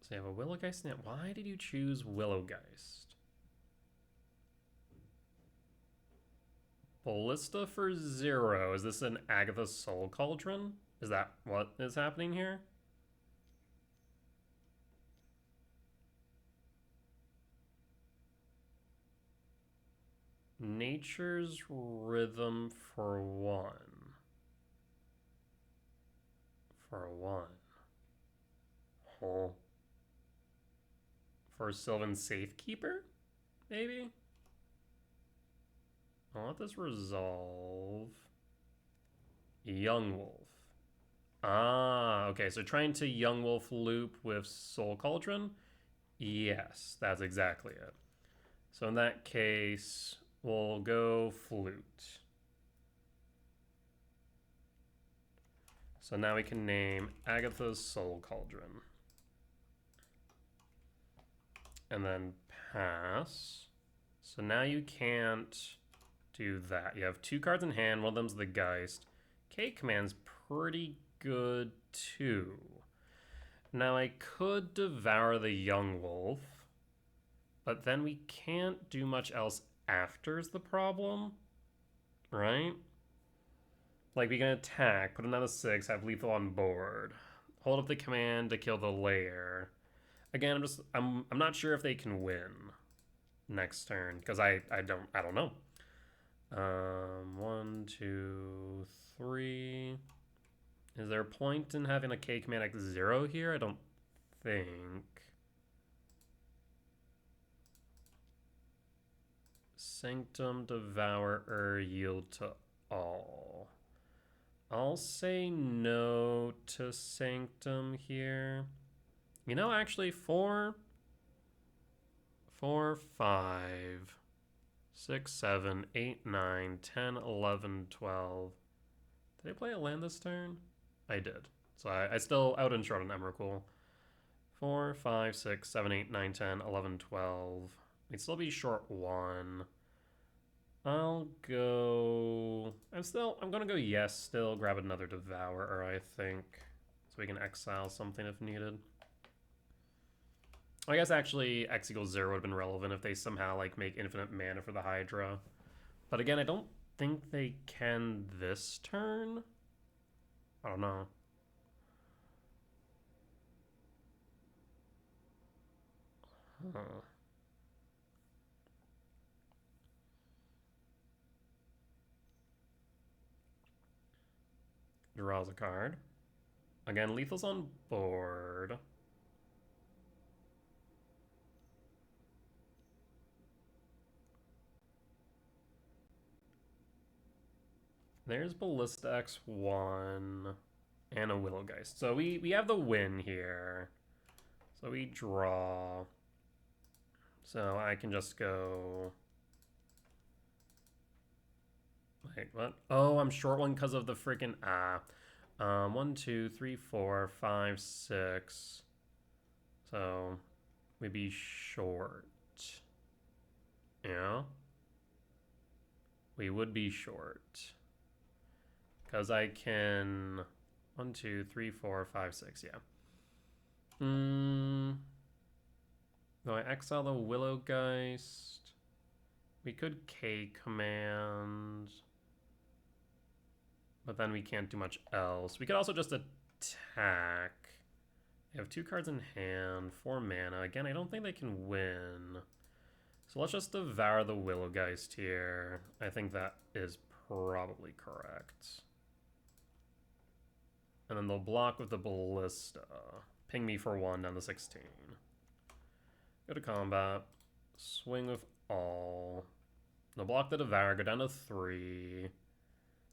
So you have a Willowgeist now. Why did you choose Willowgeist? Ballista for 0. Is this an Agatha Soul Cauldron? Is that what is happening here? Nature's Rhythm for 1. For 1. Oh. For Sylvan Safekeeper? Maybe? I'll let this resolve. Young Wolf. Ah, okay, so trying to Young Wolf loop with Soul Cauldron? Yes, that's exactly it. So in that case, we'll go Flute. So now we can name Agatha's Soul Cauldron. And then pass. So now you can't do that. You have 2 cards in hand. One of them's the Geist. K-Command's pretty good too. Now I could Devour the Young Wolf, but then we can't do much else after is the problem, right? Like we can attack, put another 6, have lethal on board, hold up the command to kill the lair. Again, I'm not sure if they can win next turn because I don't know. 1, 2, 3. Is there a point in having a K command at 0 here? I don't think. Sanctum, Devourer, yield to all. I'll say no to Sanctum here. You know, actually, 4, 5, 6, 7, 8, 9, 10, 11, 12. Did I play a land this turn? I did. So I still out and short on Emrakul. 4, 5, 6, 7, 8, 9, 10, 11, 12. I'd still be short 1. I'll go... I'm gonna go yes still. Grab another Devourer, I think. So we can exile something if needed. I guess actually X equals 0 would have been relevant if they somehow like make infinite mana for the Hydra. But again, I don't think they can this turn. I don't know. Huh. Draws a card. Again, lethal's on board. There's Ballista X1 and a Willowgeist. So we have the win here. So we draw. So I can just go... Wait, what? Oh, I'm short one because of the freaking... 1, 2, 3, 4, 5, 6. So we'd be short. Yeah. We would be short. Because I can 1, 2, 3, 4, 5, 6, yeah. Do I exile the Willow Geist? We could K command. But then we can't do much else. We could also just attack. We have 2 cards in hand, 4 mana. Again, I don't think they can win. So let's just devour the Willow Geist here. I think that is probably correct. And then they'll block with the Ballista. Ping me for 1 down to 16. Go to combat. Swing with all. They'll block the Devour, go down to 3.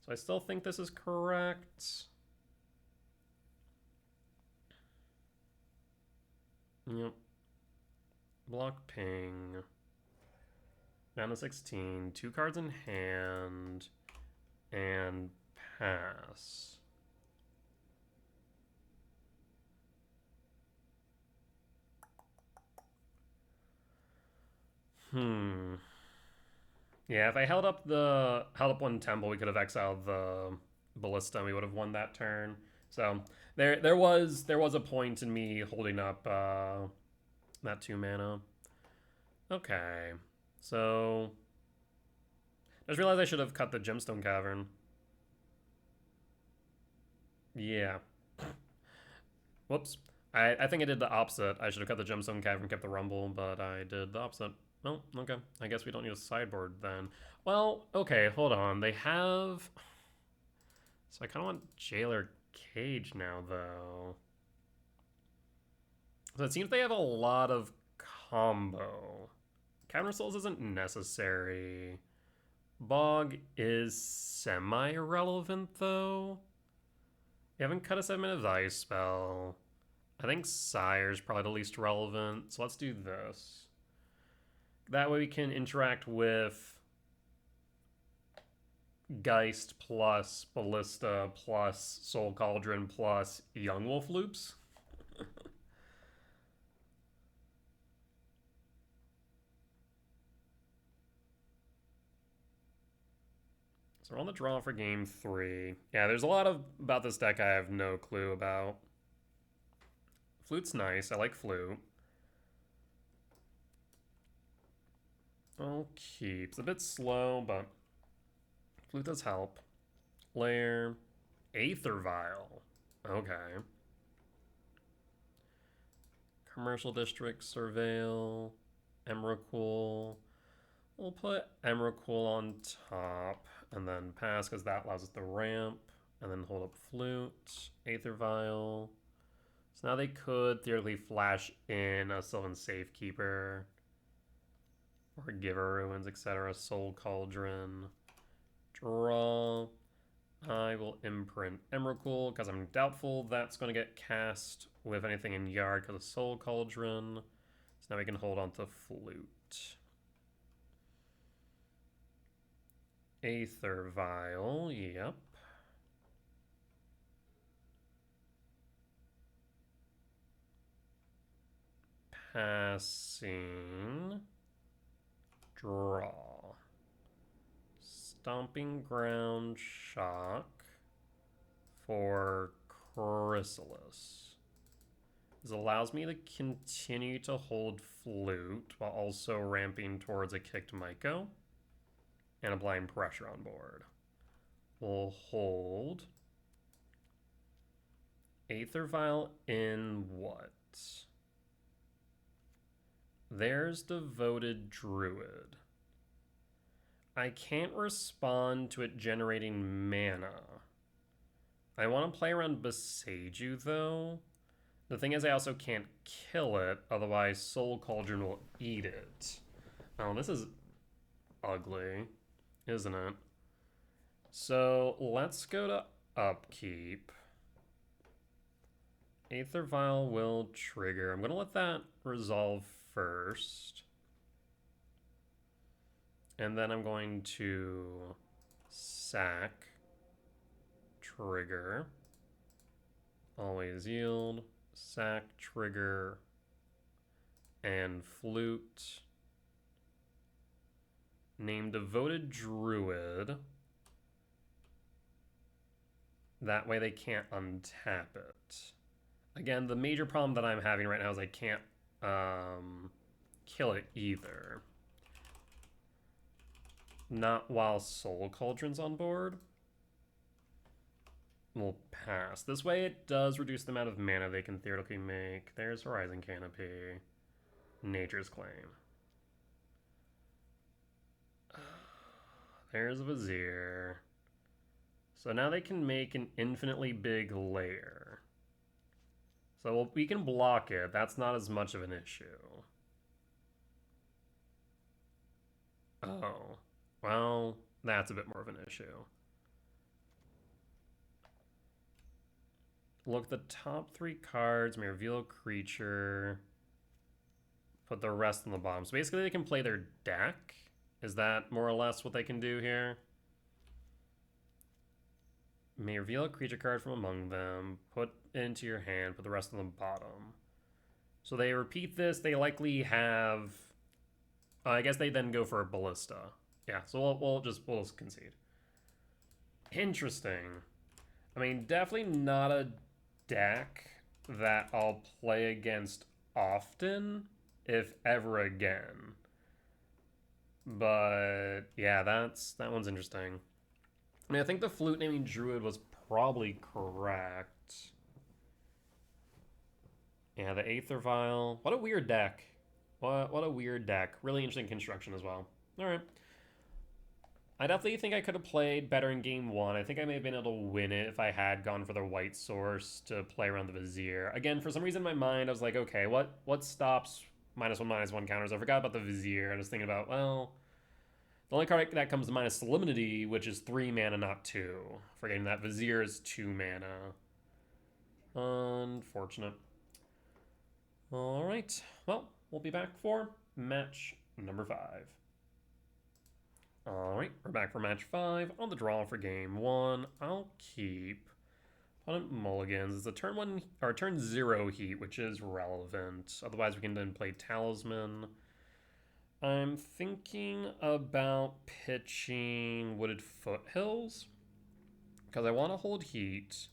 So I still think this is correct. Yep. Block ping. Down to 16. 2 cards in hand. And pass. Yeah, if I held up one temple, we could have exiled the Ballista and we would have won that turn. So there was a point in me holding up that 2 mana. Okay. So I just realized I should have cut the Gemstone Cavern. Yeah. Whoops. I think I did the opposite. I should have cut the Gemstone Cavern, kept the Rumble, but I did the opposite. Oh, okay. I guess we don't need a sideboard then. Well, okay, hold on. They have... So I kind of want Jailer Cage now, though. So it seems they have a lot of combo. Counter Souls isn't necessary. Bog is semi-irrelevant, though. You haven't cut a 7-minute value spell. I think Sire's probably the least relevant, so let's do this. That way we can interact with Geist plus Ballista plus Soul Cauldron plus Young Wolf loops. So we're on the draw for game 3. Yeah, there's a lot about this deck I have no clue about. Flute's nice. I like Flute. I'll keep. It's a bit slow, but Flute does help. Lair. Aether Vial. Okay. Commercial District, Surveil. Emrakul. We'll put Emrakul on top and then pass because that allows us to ramp. And then hold up Flute. Aether Vial. So now they could theoretically flash in a Sylvan Safekeeper. Or Giver Ruins, etc. Soul Cauldron. Draw. I will imprint Emrakul because I'm doubtful that's going to get cast with anything in Yard because of Soul Cauldron. So now we can hold on to Flute. Aether Vial, yep. Passing. Draw. Stomping Ground Shock for Chrysalis. This allows me to continue to hold Flute while also ramping towards a kicked Myco and applying pressure on board. We'll hold Aether Vial in what? There's Devoted Druid. I can't respond to it generating mana. I want to play around Boseiju, though. The thing is, I also can't kill it, otherwise Soul Cauldron will eat it. Oh, this is ugly, isn't it? So, let's go to Upkeep. Aether Vial will trigger. I'm going to let that resolve first. And then I'm going to sack, trigger. Always yield, sack, trigger, and flute. Name Devoted Druid. That way they can't untap it. Again, the major problem that I'm having right now is I can't kill it either. Not while Soul Cauldron's on board. We'll pass. This way it does reduce the amount of mana they can theoretically make. There's Horizon Canopy. Nature's Claim. There's Vizier. So now they can make an infinitely big layer. So we can block it. That's not as much of an issue. Oh. Well, that's a bit more of an issue. Look, the top 3 cards may reveal a creature. Put the rest on the bottom. So basically they can play their deck. Is that more or less what they can do here? May reveal a creature card from among them. Put it into your hand. Put the rest on the bottom. So they repeat this. They likely have... I guess they then go for a Ballista. Yeah, so we'll just concede. Interesting. I mean, definitely not a deck that I'll play against often, if ever again. But yeah, that one's interesting. I mean, I think the flute naming Druid was probably correct. Yeah, the Aether Vial. What a weird deck. What a weird deck. Really interesting construction as well. All right. I definitely think I could have played better in game 1. I think I may have been able to win it if I had gone for the white source to play around the Vizier. Again, for some reason in my mind, I was like, okay, what stops -1/-1 counters? I forgot about the Vizier. I was thinking about, well, the only card that comes to mind is Solemnity, which is 3 mana, not 2. Forgetting that Vizier is 2 mana. Unfortunate. All right. Well, we'll be back for match number 5. Alright, we're back for match 5. On the draw for game 1, I'll keep opponent mulligans. It's a turn 0 heat, which is relevant. Otherwise, we can then play Talisman. I'm thinking about pitching Wooded Foothills because I want to hold heat,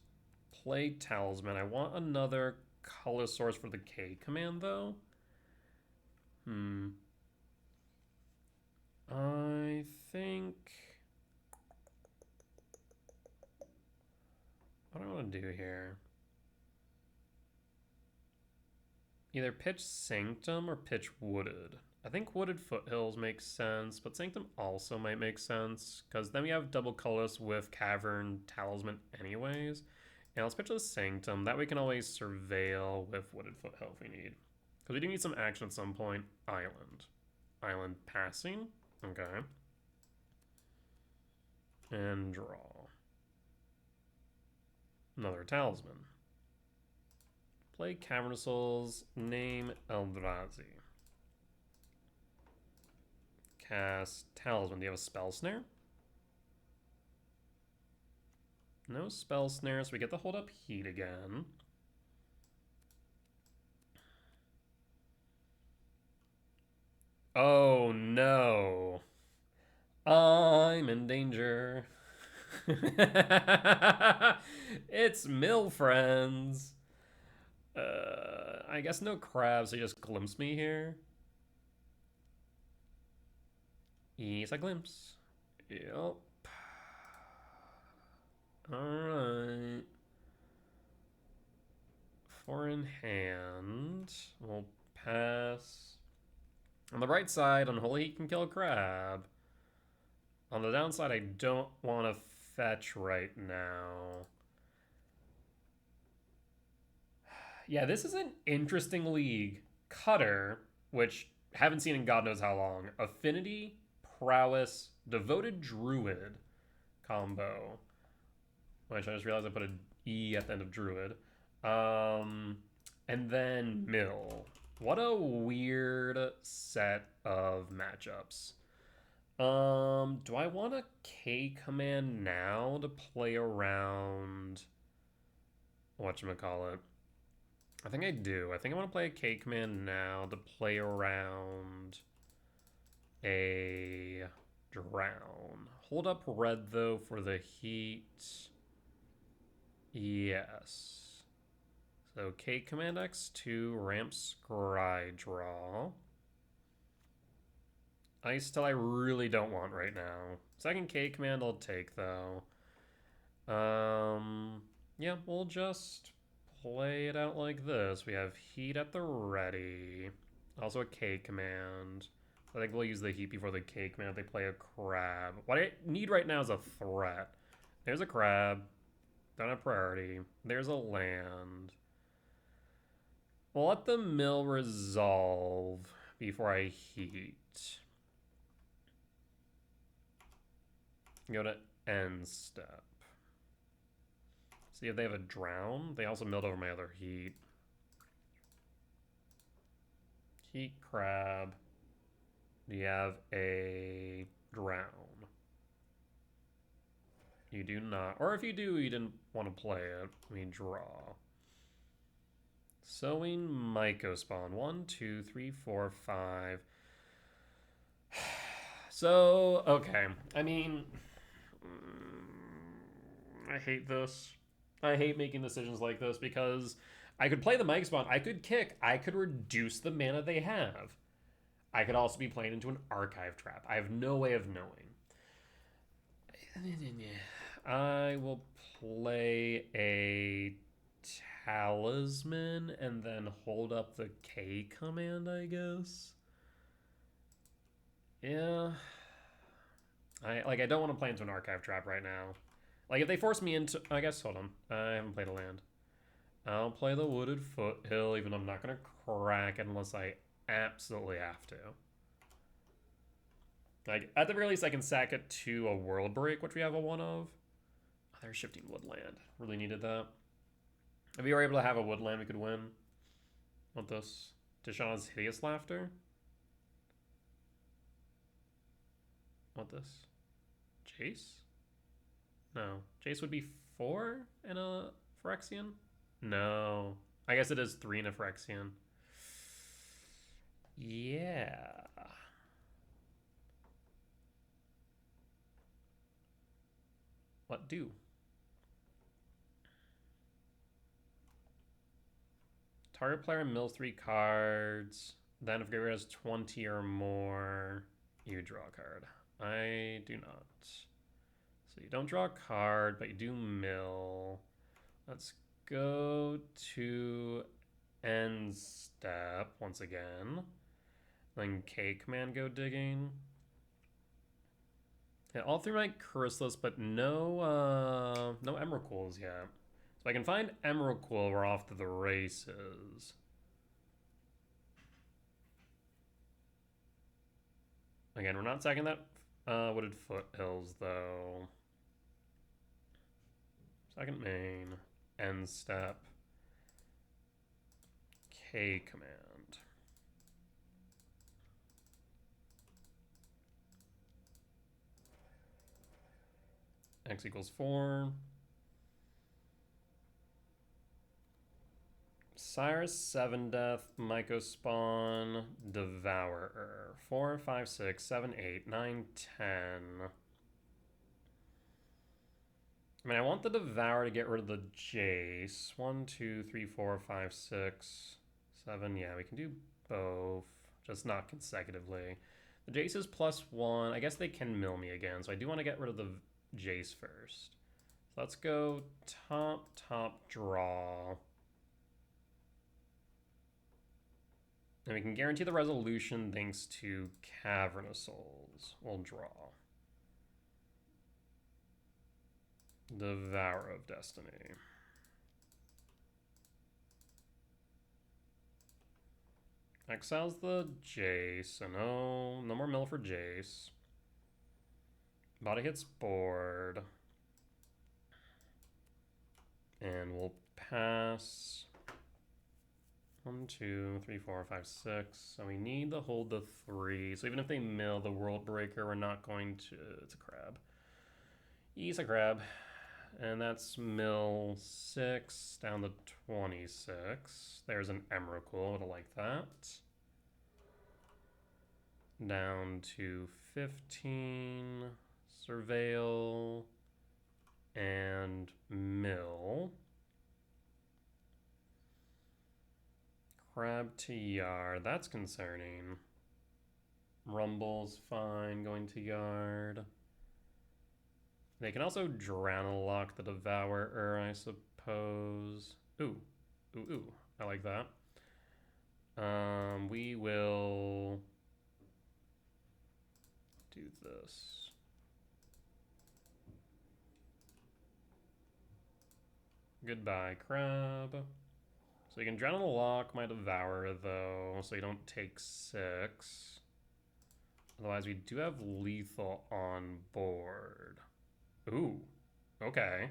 play Talisman. I want another color source for the K command, though. I think... What do I want to do here? Either pitch Sanctum or pitch Wooded. I think Wooded Foothills makes sense, but Sanctum also might make sense, because then we have double colorless with Cavern Talisman anyways. And let's pitch the Sanctum. That way we can always surveil with Wooded Foothill if we need. Because we do need some action at some point. Island. Island passing. Okay. And draw. Another Talisman. Play Cavernous Souls. Name Eldrazi. Cast Talisman. Do you have a Spell Snare? No Spell Snare, so we get to hold up heat again. Oh no. I'm in danger. It's Mill Friends. I guess no crabs, so just glimpse me here. Yes, I glimpse. Yep. Alright. 4 in hand. We'll pass. On the right side, Unholy Heat can kill a crab. On the downside, I don't want to fetch right now. Yeah, this is an interesting league. Cutter, which haven't seen in God knows how long. Affinity, Prowess, Devoted Druid combo. Which I just realized I put an E at the end of Druid. And then Mill. What a weird set of matchups. Do I want a K command now to play around whatchamacallit. I think I do. I think I want to play a K command now to play around a drown. Hold up red though for the heat. Yes. So K command X2, ramp scry draw. Ice till I really don't want right now. Second K command I'll take though. Yeah, we'll just play it out like this. We have heat at the ready. Also a K command. I think we'll use the heat before the K command if they play a crab. What I need right now is a threat. There's a crab. Don't have priority. There's a land. We'll let the mill resolve before I heat. Go to end step. See if they have a drown. They also milled over my other heat. Heat crab. Do you have a drown? You do not. Or if you do, you didn't want to play it. We draw. Sowing Myco spawn. 1, 2, 3, 4, 5. So, okay. I mean, I hate this. I hate making decisions like this because I could play the Myco spawn. I could kick. I could reduce the mana they have. I could also be playing into an archive trap. I have no way of knowing. I will play a talisman and then hold up the K command, I guess. Yeah. I don't want to play into an archive trap right now. Like, if they force me into... I guess, hold on. I haven't played a land. I'll play the Wooded Foothill, even though I'm not going to crack it unless I absolutely have to. Like, at the very least, I can sack it to a World Break, which we have a 1 of. Oh, they're shifting Woodland. Really needed that. If we were able to have a Woodland, we could win. Want this? Tishana's Hideous Laughter? Want this? Jace? No. Jace would be 4 in a Phyrexian? No. I guess it is 3 in a Phyrexian. Yeah. What do? Target player mills 3 cards. Then if Graveyard has 20 or more, you draw a card. I do not. So you don't draw a card, but you do mill. Let's go to end step once again. Then K command go digging. Yeah, all through my Chrysalis, but no Emrakul's yet. So I can find Emrakul, we're off to the races. Again, we're not sacking that Wooded Foothills, though. Second main, end step, K command. X equals 4. Cyrus 7 Death, Myco Spawn, Devourer. 4, 5, 6, 7, 8, 9, 10. I mean, I want the Devourer to get rid of the Jace. 1, 2, 3, 4, 5, 6, 7. Yeah, we can do both, just not consecutively. The Jace is +1. I guess they can mill me again, so I do want to get rid of the Jace first. So let's go top, draw. And we can guarantee the resolution thanks to Cavernous Souls. We'll draw. Devourer of Destiny. Exiles the Jace, so no more mill for Jace. Body hits board. And we'll pass 1, 2, 3, 4, 5, 6. So we need to hold the 3. So even if they mill the World Breaker, we're not going to... It's a crab. He's a crab. And that's mill 6 down to 26. There's an Emrakul, would have liked that. Down to 15. Surveil. And mill. Crab to yard, that's concerning. Rumble's fine, going to yard. They can also drown and lock the Devourer, I suppose. Ooh, I like that. We will do this. Goodbye, crab. So you can drown and lock my Devourer, though, so you don't take 6. Otherwise, we do have lethal on board. Ooh, okay.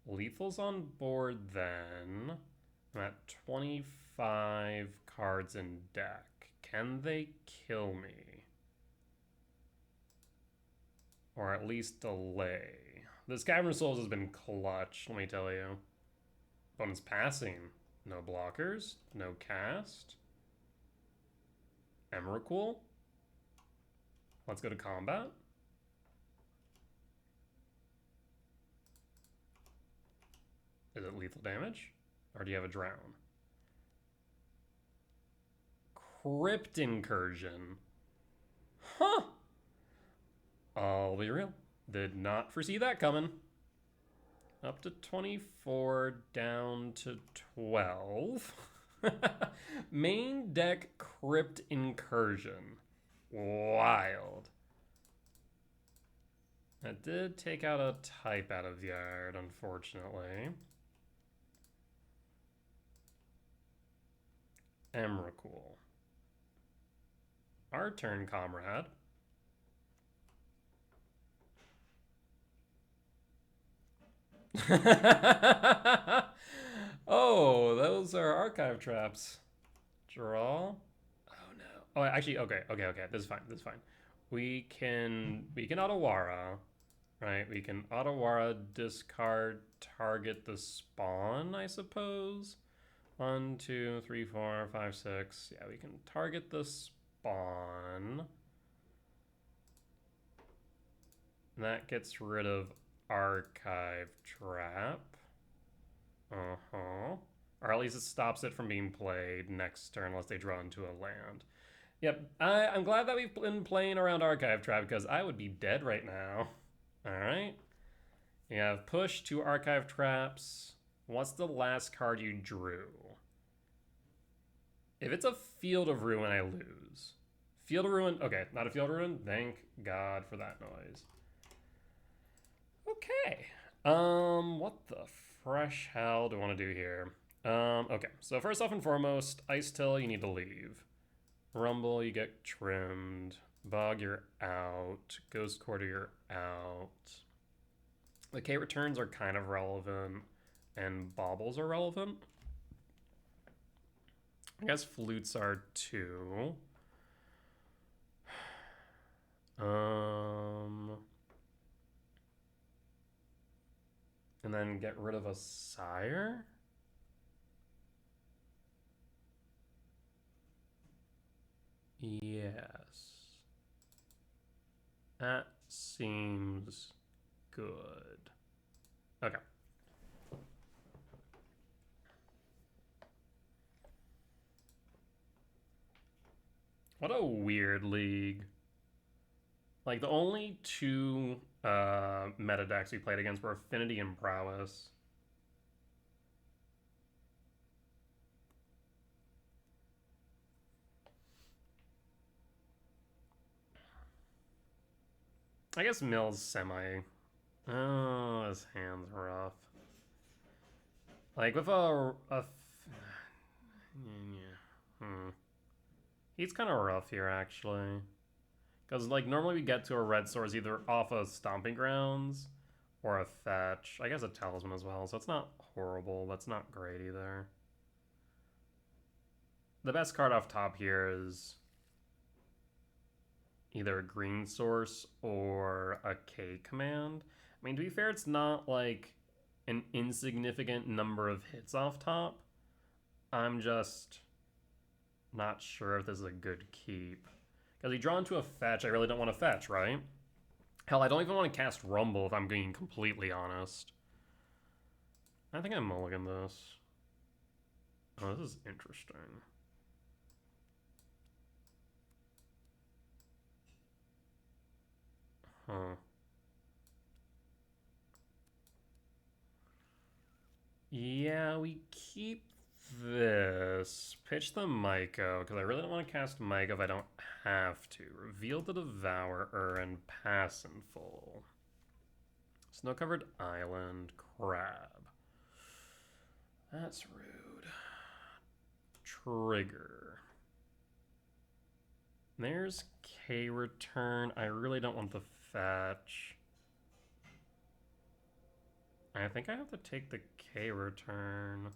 Lethal's on board then. I'm at 25 cards in deck. Can they kill me? Or at least delay. This Cavern of Souls has been clutch, let me tell you. Opponent's passing. No blockers. No cast. Emrakul. Let's go to combat. Is it lethal damage? Or do you have a drown? Crypt Incursion. Huh! I'll be real. Did not foresee that coming. Up to 24, down to 12. Main deck Crypt Incursion. Wild. That did take out a type out of yard, unfortunately. Emrakul. Our turn, comrade. Oh, those are archive traps. Draw. Oh no. Oh, actually, okay. This is fine. We can Otawara, right? We can Otawara, discard, target the spawn, I suppose. 1, 2, 3, 4, 5, 6. Yeah, we can target the spawn. And that gets rid of archive trap. Or at least it stops it from being played next turn unless they draw into a land. Yep, I'm glad that we've been playing around archive trap because I would be dead right now. Alright. You have push, 2 archive traps. What's the last card you drew? If it's a Field of Ruin, I lose. Field of Ruin, okay, not a Field of Ruin. Thank God for that noise. Okay. What the fresh hell do I want to do here? Okay, so first off and foremost, Ice Till, you need to leave. Rumble, you get trimmed. Bog, you're out. Ghost Quarter, you're out. The K returns are kind of relevant, and baubles are relevant. I guess flutes are too. And then get rid of a sire? Yes. That seems good. Okay. What a weird league. Like, the only 2 meta decks we played against were Affinity and Prowess. I guess Mill's semi. Oh, his hand's rough. Like, with He's kind of rough here, actually. Because, like, normally we get to a red source either off of Stomping Grounds or a fetch. I guess a Talisman as well, so it's not horrible. That's not great either. The best card off top here is either a green source or a K command. I mean, to be fair, it's not like an insignificant number of hits off top. I'm just not sure if this is a good keep. Because he draw into a fetch, I really don't want to fetch, right? Hell, I don't even want to cast Rumble if I'm being completely honest. I think I mulligan this. Oh, this is interesting. Huh. Yeah, we keep this. Pitch the Myco, because I really don't want to cast Myco if I don't have to. Reveal the Devourer and pass in full. Snow-covered island, crab. That's rude. Trigger. There's K-return. I really don't want the fetch. I think I have to take the K-return.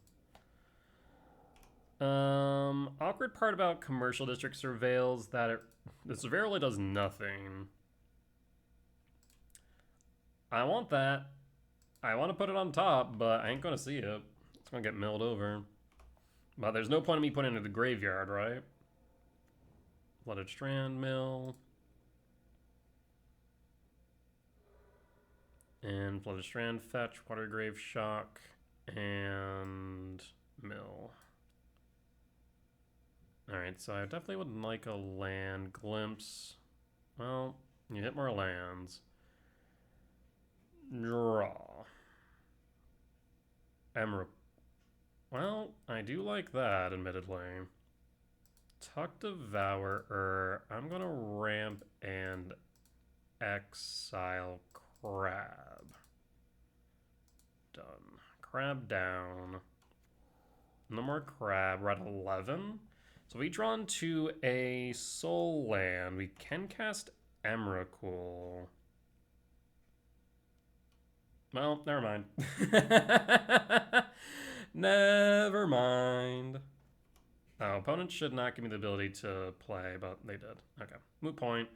Awkward part about Commercial District Surveils that the Surveil really does nothing. I want that. I want to put it on top, but I ain't gonna see it. It's gonna get milled over. But there's no point in me putting it in the graveyard, right? Flooded Strand mill. And Flooded Strand fetch, Watergrave Shock, and mill. Alright, so I definitely would like a land. Glimpse. Well, you hit more lands. Draw. Emerald. Well, I do like that, admittedly. Tuck Devourer. I'm gonna ramp and exile Crab. Done. Crab down. No more Crab. We're at 11. So we draw into a soul land. We can cast Emrakul. Well, never mind. Never mind. Oh, opponents should not give me the ability to play, but they did. Okay. Moot point.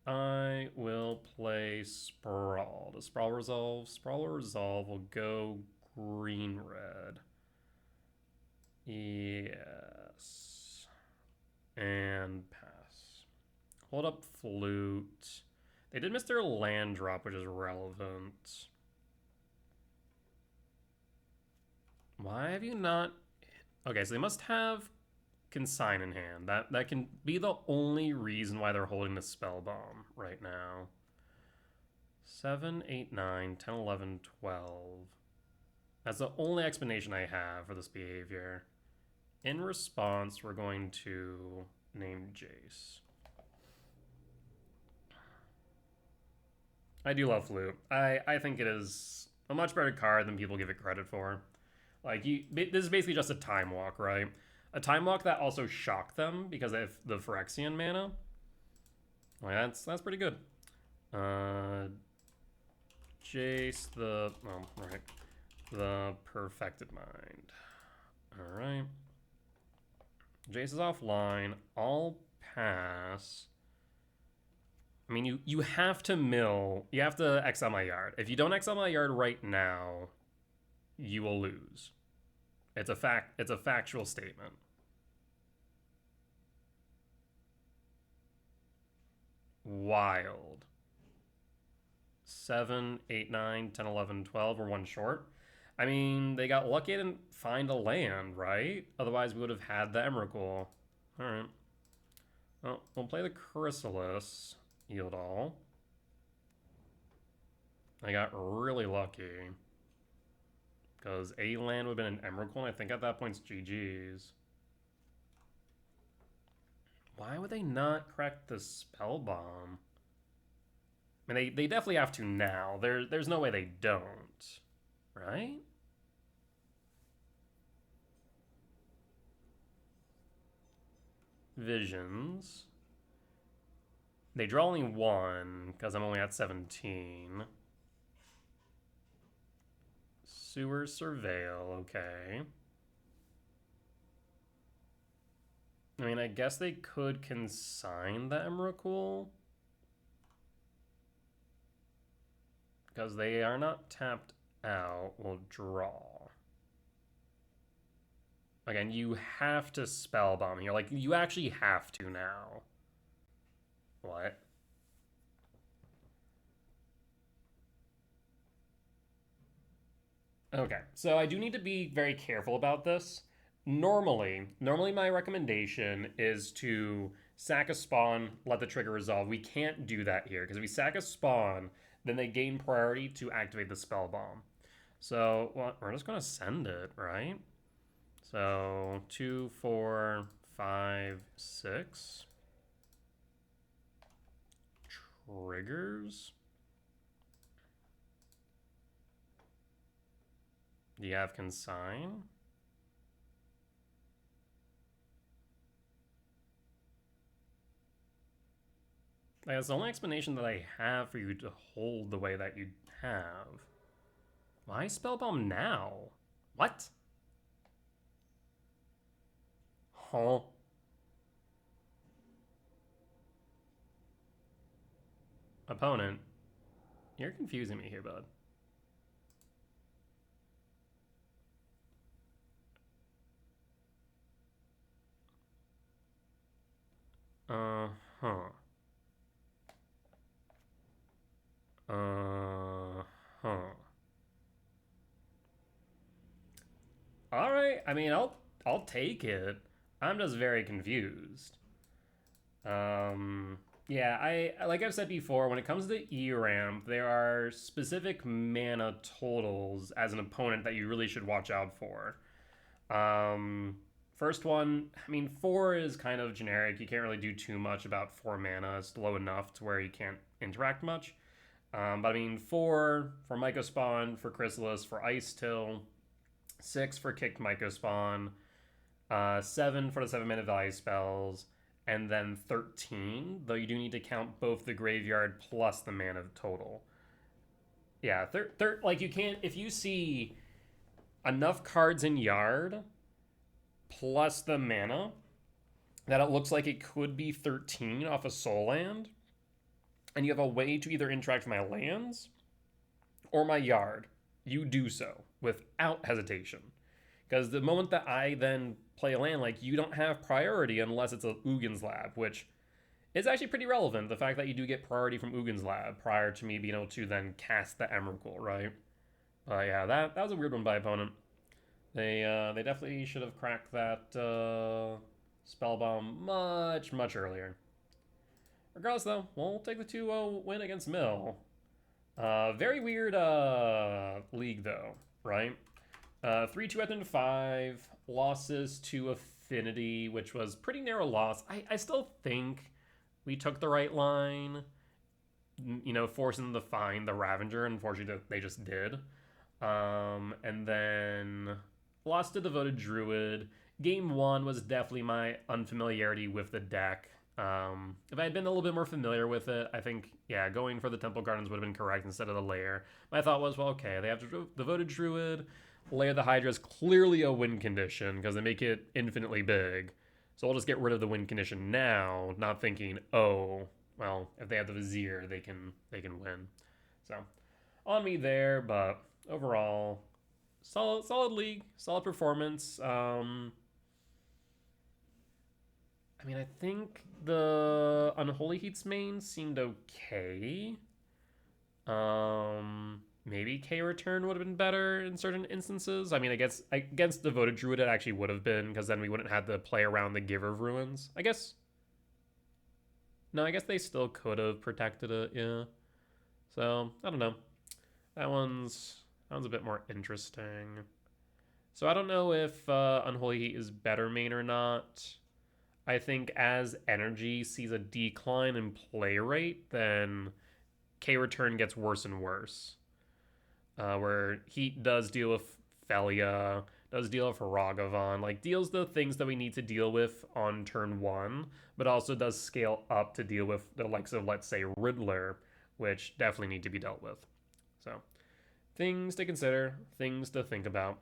I will play Sprawl. Does Sprawl resolve? Sprawl resolve will go green-red. Yes. And pass. Hold up Flute. They did miss their land drop, which is relevant. Why have you not... Okay, so they must have Consign in hand. That can be the only reason why they're holding the Spell Bomb right now. 7, 8, 9, 10, 11, 12. That's the only explanation I have for this behavior. In response, we're going to name Jace. I do love Flute. I think it is a much better card than people give it credit for. Like, this is basically just a Time Walk, right? A Time Walk that also shocked them because of the Phyrexian mana. Like, that's pretty good. Jace the... Oh, right. The Perfected Mind. Alright. Jace is offline. I'll pass. I mean, you have to mill. You have to exile my yard. If you don't exile my yard right now, you will lose. It's a fact. It's a factual statement. Wild. 7, 8, 9, 10, 11, 12. We're one short. I mean, they got lucky and find a land, right? Otherwise, we would have had the Emrakul. All right. Well, we'll play the Chrysalis. Yield all. I got really lucky. Because a land would have been an Emrakul, and I think at that point it's GG's. Why would they not crack the Spell Bomb? I mean, they definitely have to now. There's no way they don't. Right? Visions. They draw only one, because I'm only at 17. Sewer Surveil, okay. I mean, I guess they could consign the Emrakul. because they are not tapped out, we'll draw. Again, you have to spellbomb here. Like, you actually have to now. What? Okay, so I do need to be very careful about this. Normally my recommendation is to sack a spawn, let the trigger resolve. We can't do that here, because if we sack a spawn, then they gain priority to activate the spell bomb. So, well, we're just going to send it, right? So, 2, 4, 5, 6. Triggers. Do you have consign? That's the only explanation that I have for you to hold the way that you have. Why spellbomb now? What? Huh? Opponent, you're confusing me here, bud. Uh-huh. Uh-huh. Alright, I mean, I'll take it. I'm just very confused. Yeah, like I've said before, when it comes to E-Ramp, there are specific mana totals as an opponent that you really should watch out for. First one, I mean, 4 is kind of generic. You can't really do too much about 4 mana. It's low enough to where you can't interact much. But I mean, 4 for Mycospawn, for Chrysalis, for Ice Till, 6 for Kicked Mycospawn, 7 for the 7 mana value spells, and then 13, though you do need to count both the graveyard plus the mana total. Yeah, like you can't, if you see enough cards in Yard plus the mana that it looks like it could be 13 off a Soul Land, and you have a way to either interact with my lands or my Yard, you do so without hesitation. Because the moment that I then play a land, like, you don't have priority unless it's a Ugin's Lab, which is actually pretty relevant. The fact that you do get priority from Ugin's Lab prior to me being able to then cast the Emrakul, right? Yeah, that was a weird one by opponent. They definitely should have cracked that spell bomb much earlier. Regardless, though, we'll take the 2-0 win against Mill. Very weird league, though, right? 3-2 at the end of 5, losses to Affinity, which was pretty narrow loss. I still think we took the right line, you know, forcing them to find the Ravager. Unfortunately, they just did. And then lost to Devoted Druid. Game 1 was definitely my unfamiliarity with the deck. If I had been a little bit more familiar with it, I think, yeah, going for the Temple Gardens would have been correct instead of the Lair. My thought was, well, okay, they have Devoted Druid. Lair the Hydra is clearly a win condition because they make it infinitely big. So I'll just get rid of the win condition now, not thinking, oh, well, if they have the Vizier, they can win. So on me there, but overall, solid league, solid performance. I mean, I think the Unholy Heats main seemed okay. Maybe K Return would have been better in certain instances. I mean, I guess against Devoted Druid it actually would have been, because then we wouldn't have to play around the Giver of Ruins. I guess. No, I guess they still could have protected it, yeah. So, I don't know. That one's a bit more interesting. So I don't know if Unholy Heat is better main or not. I think as energy sees a decline in play rate, then K Return gets worse and worse. Where Heat does deal with Felia, does deal with Ragavan, like deals the things that we need to deal with on turn 1, but also does scale up to deal with the likes of, let's say, Riddler, which definitely need to be dealt with. So, things to consider, things to think about.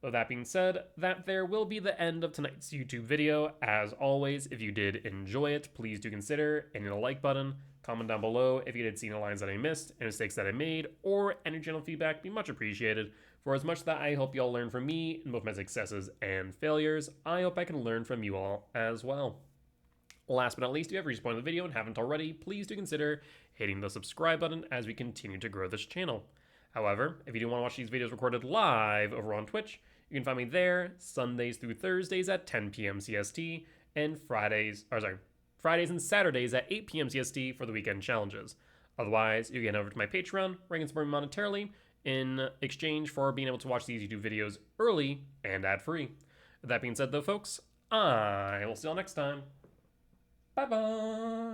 With that being said, that there will be the end of tonight's YouTube video. As always, if you did enjoy it, please do consider hitting the like button, Comment down below if you did see any lines that I missed, any mistakes that I made, or any general feedback. Be much appreciated. For as much that I hope you all learn from me in both my successes and failures, I hope I can learn from you all as well. Last but not least, if you have reached the point of the video and haven't already, please do consider hitting the subscribe button as we continue to grow this channel. However, if you do want to watch these videos recorded live over on Twitch, you can find me there Sundays through Thursdays at 10 p.m. CST and Fridays and Saturdays at 8 p.m. CST for the weekend challenges. Otherwise, you can head over to my Patreon, where you can support me monetarily in exchange for being able to watch these YouTube videos early and ad-free. That being said, though, folks, I will see y'all next time. Bye-bye!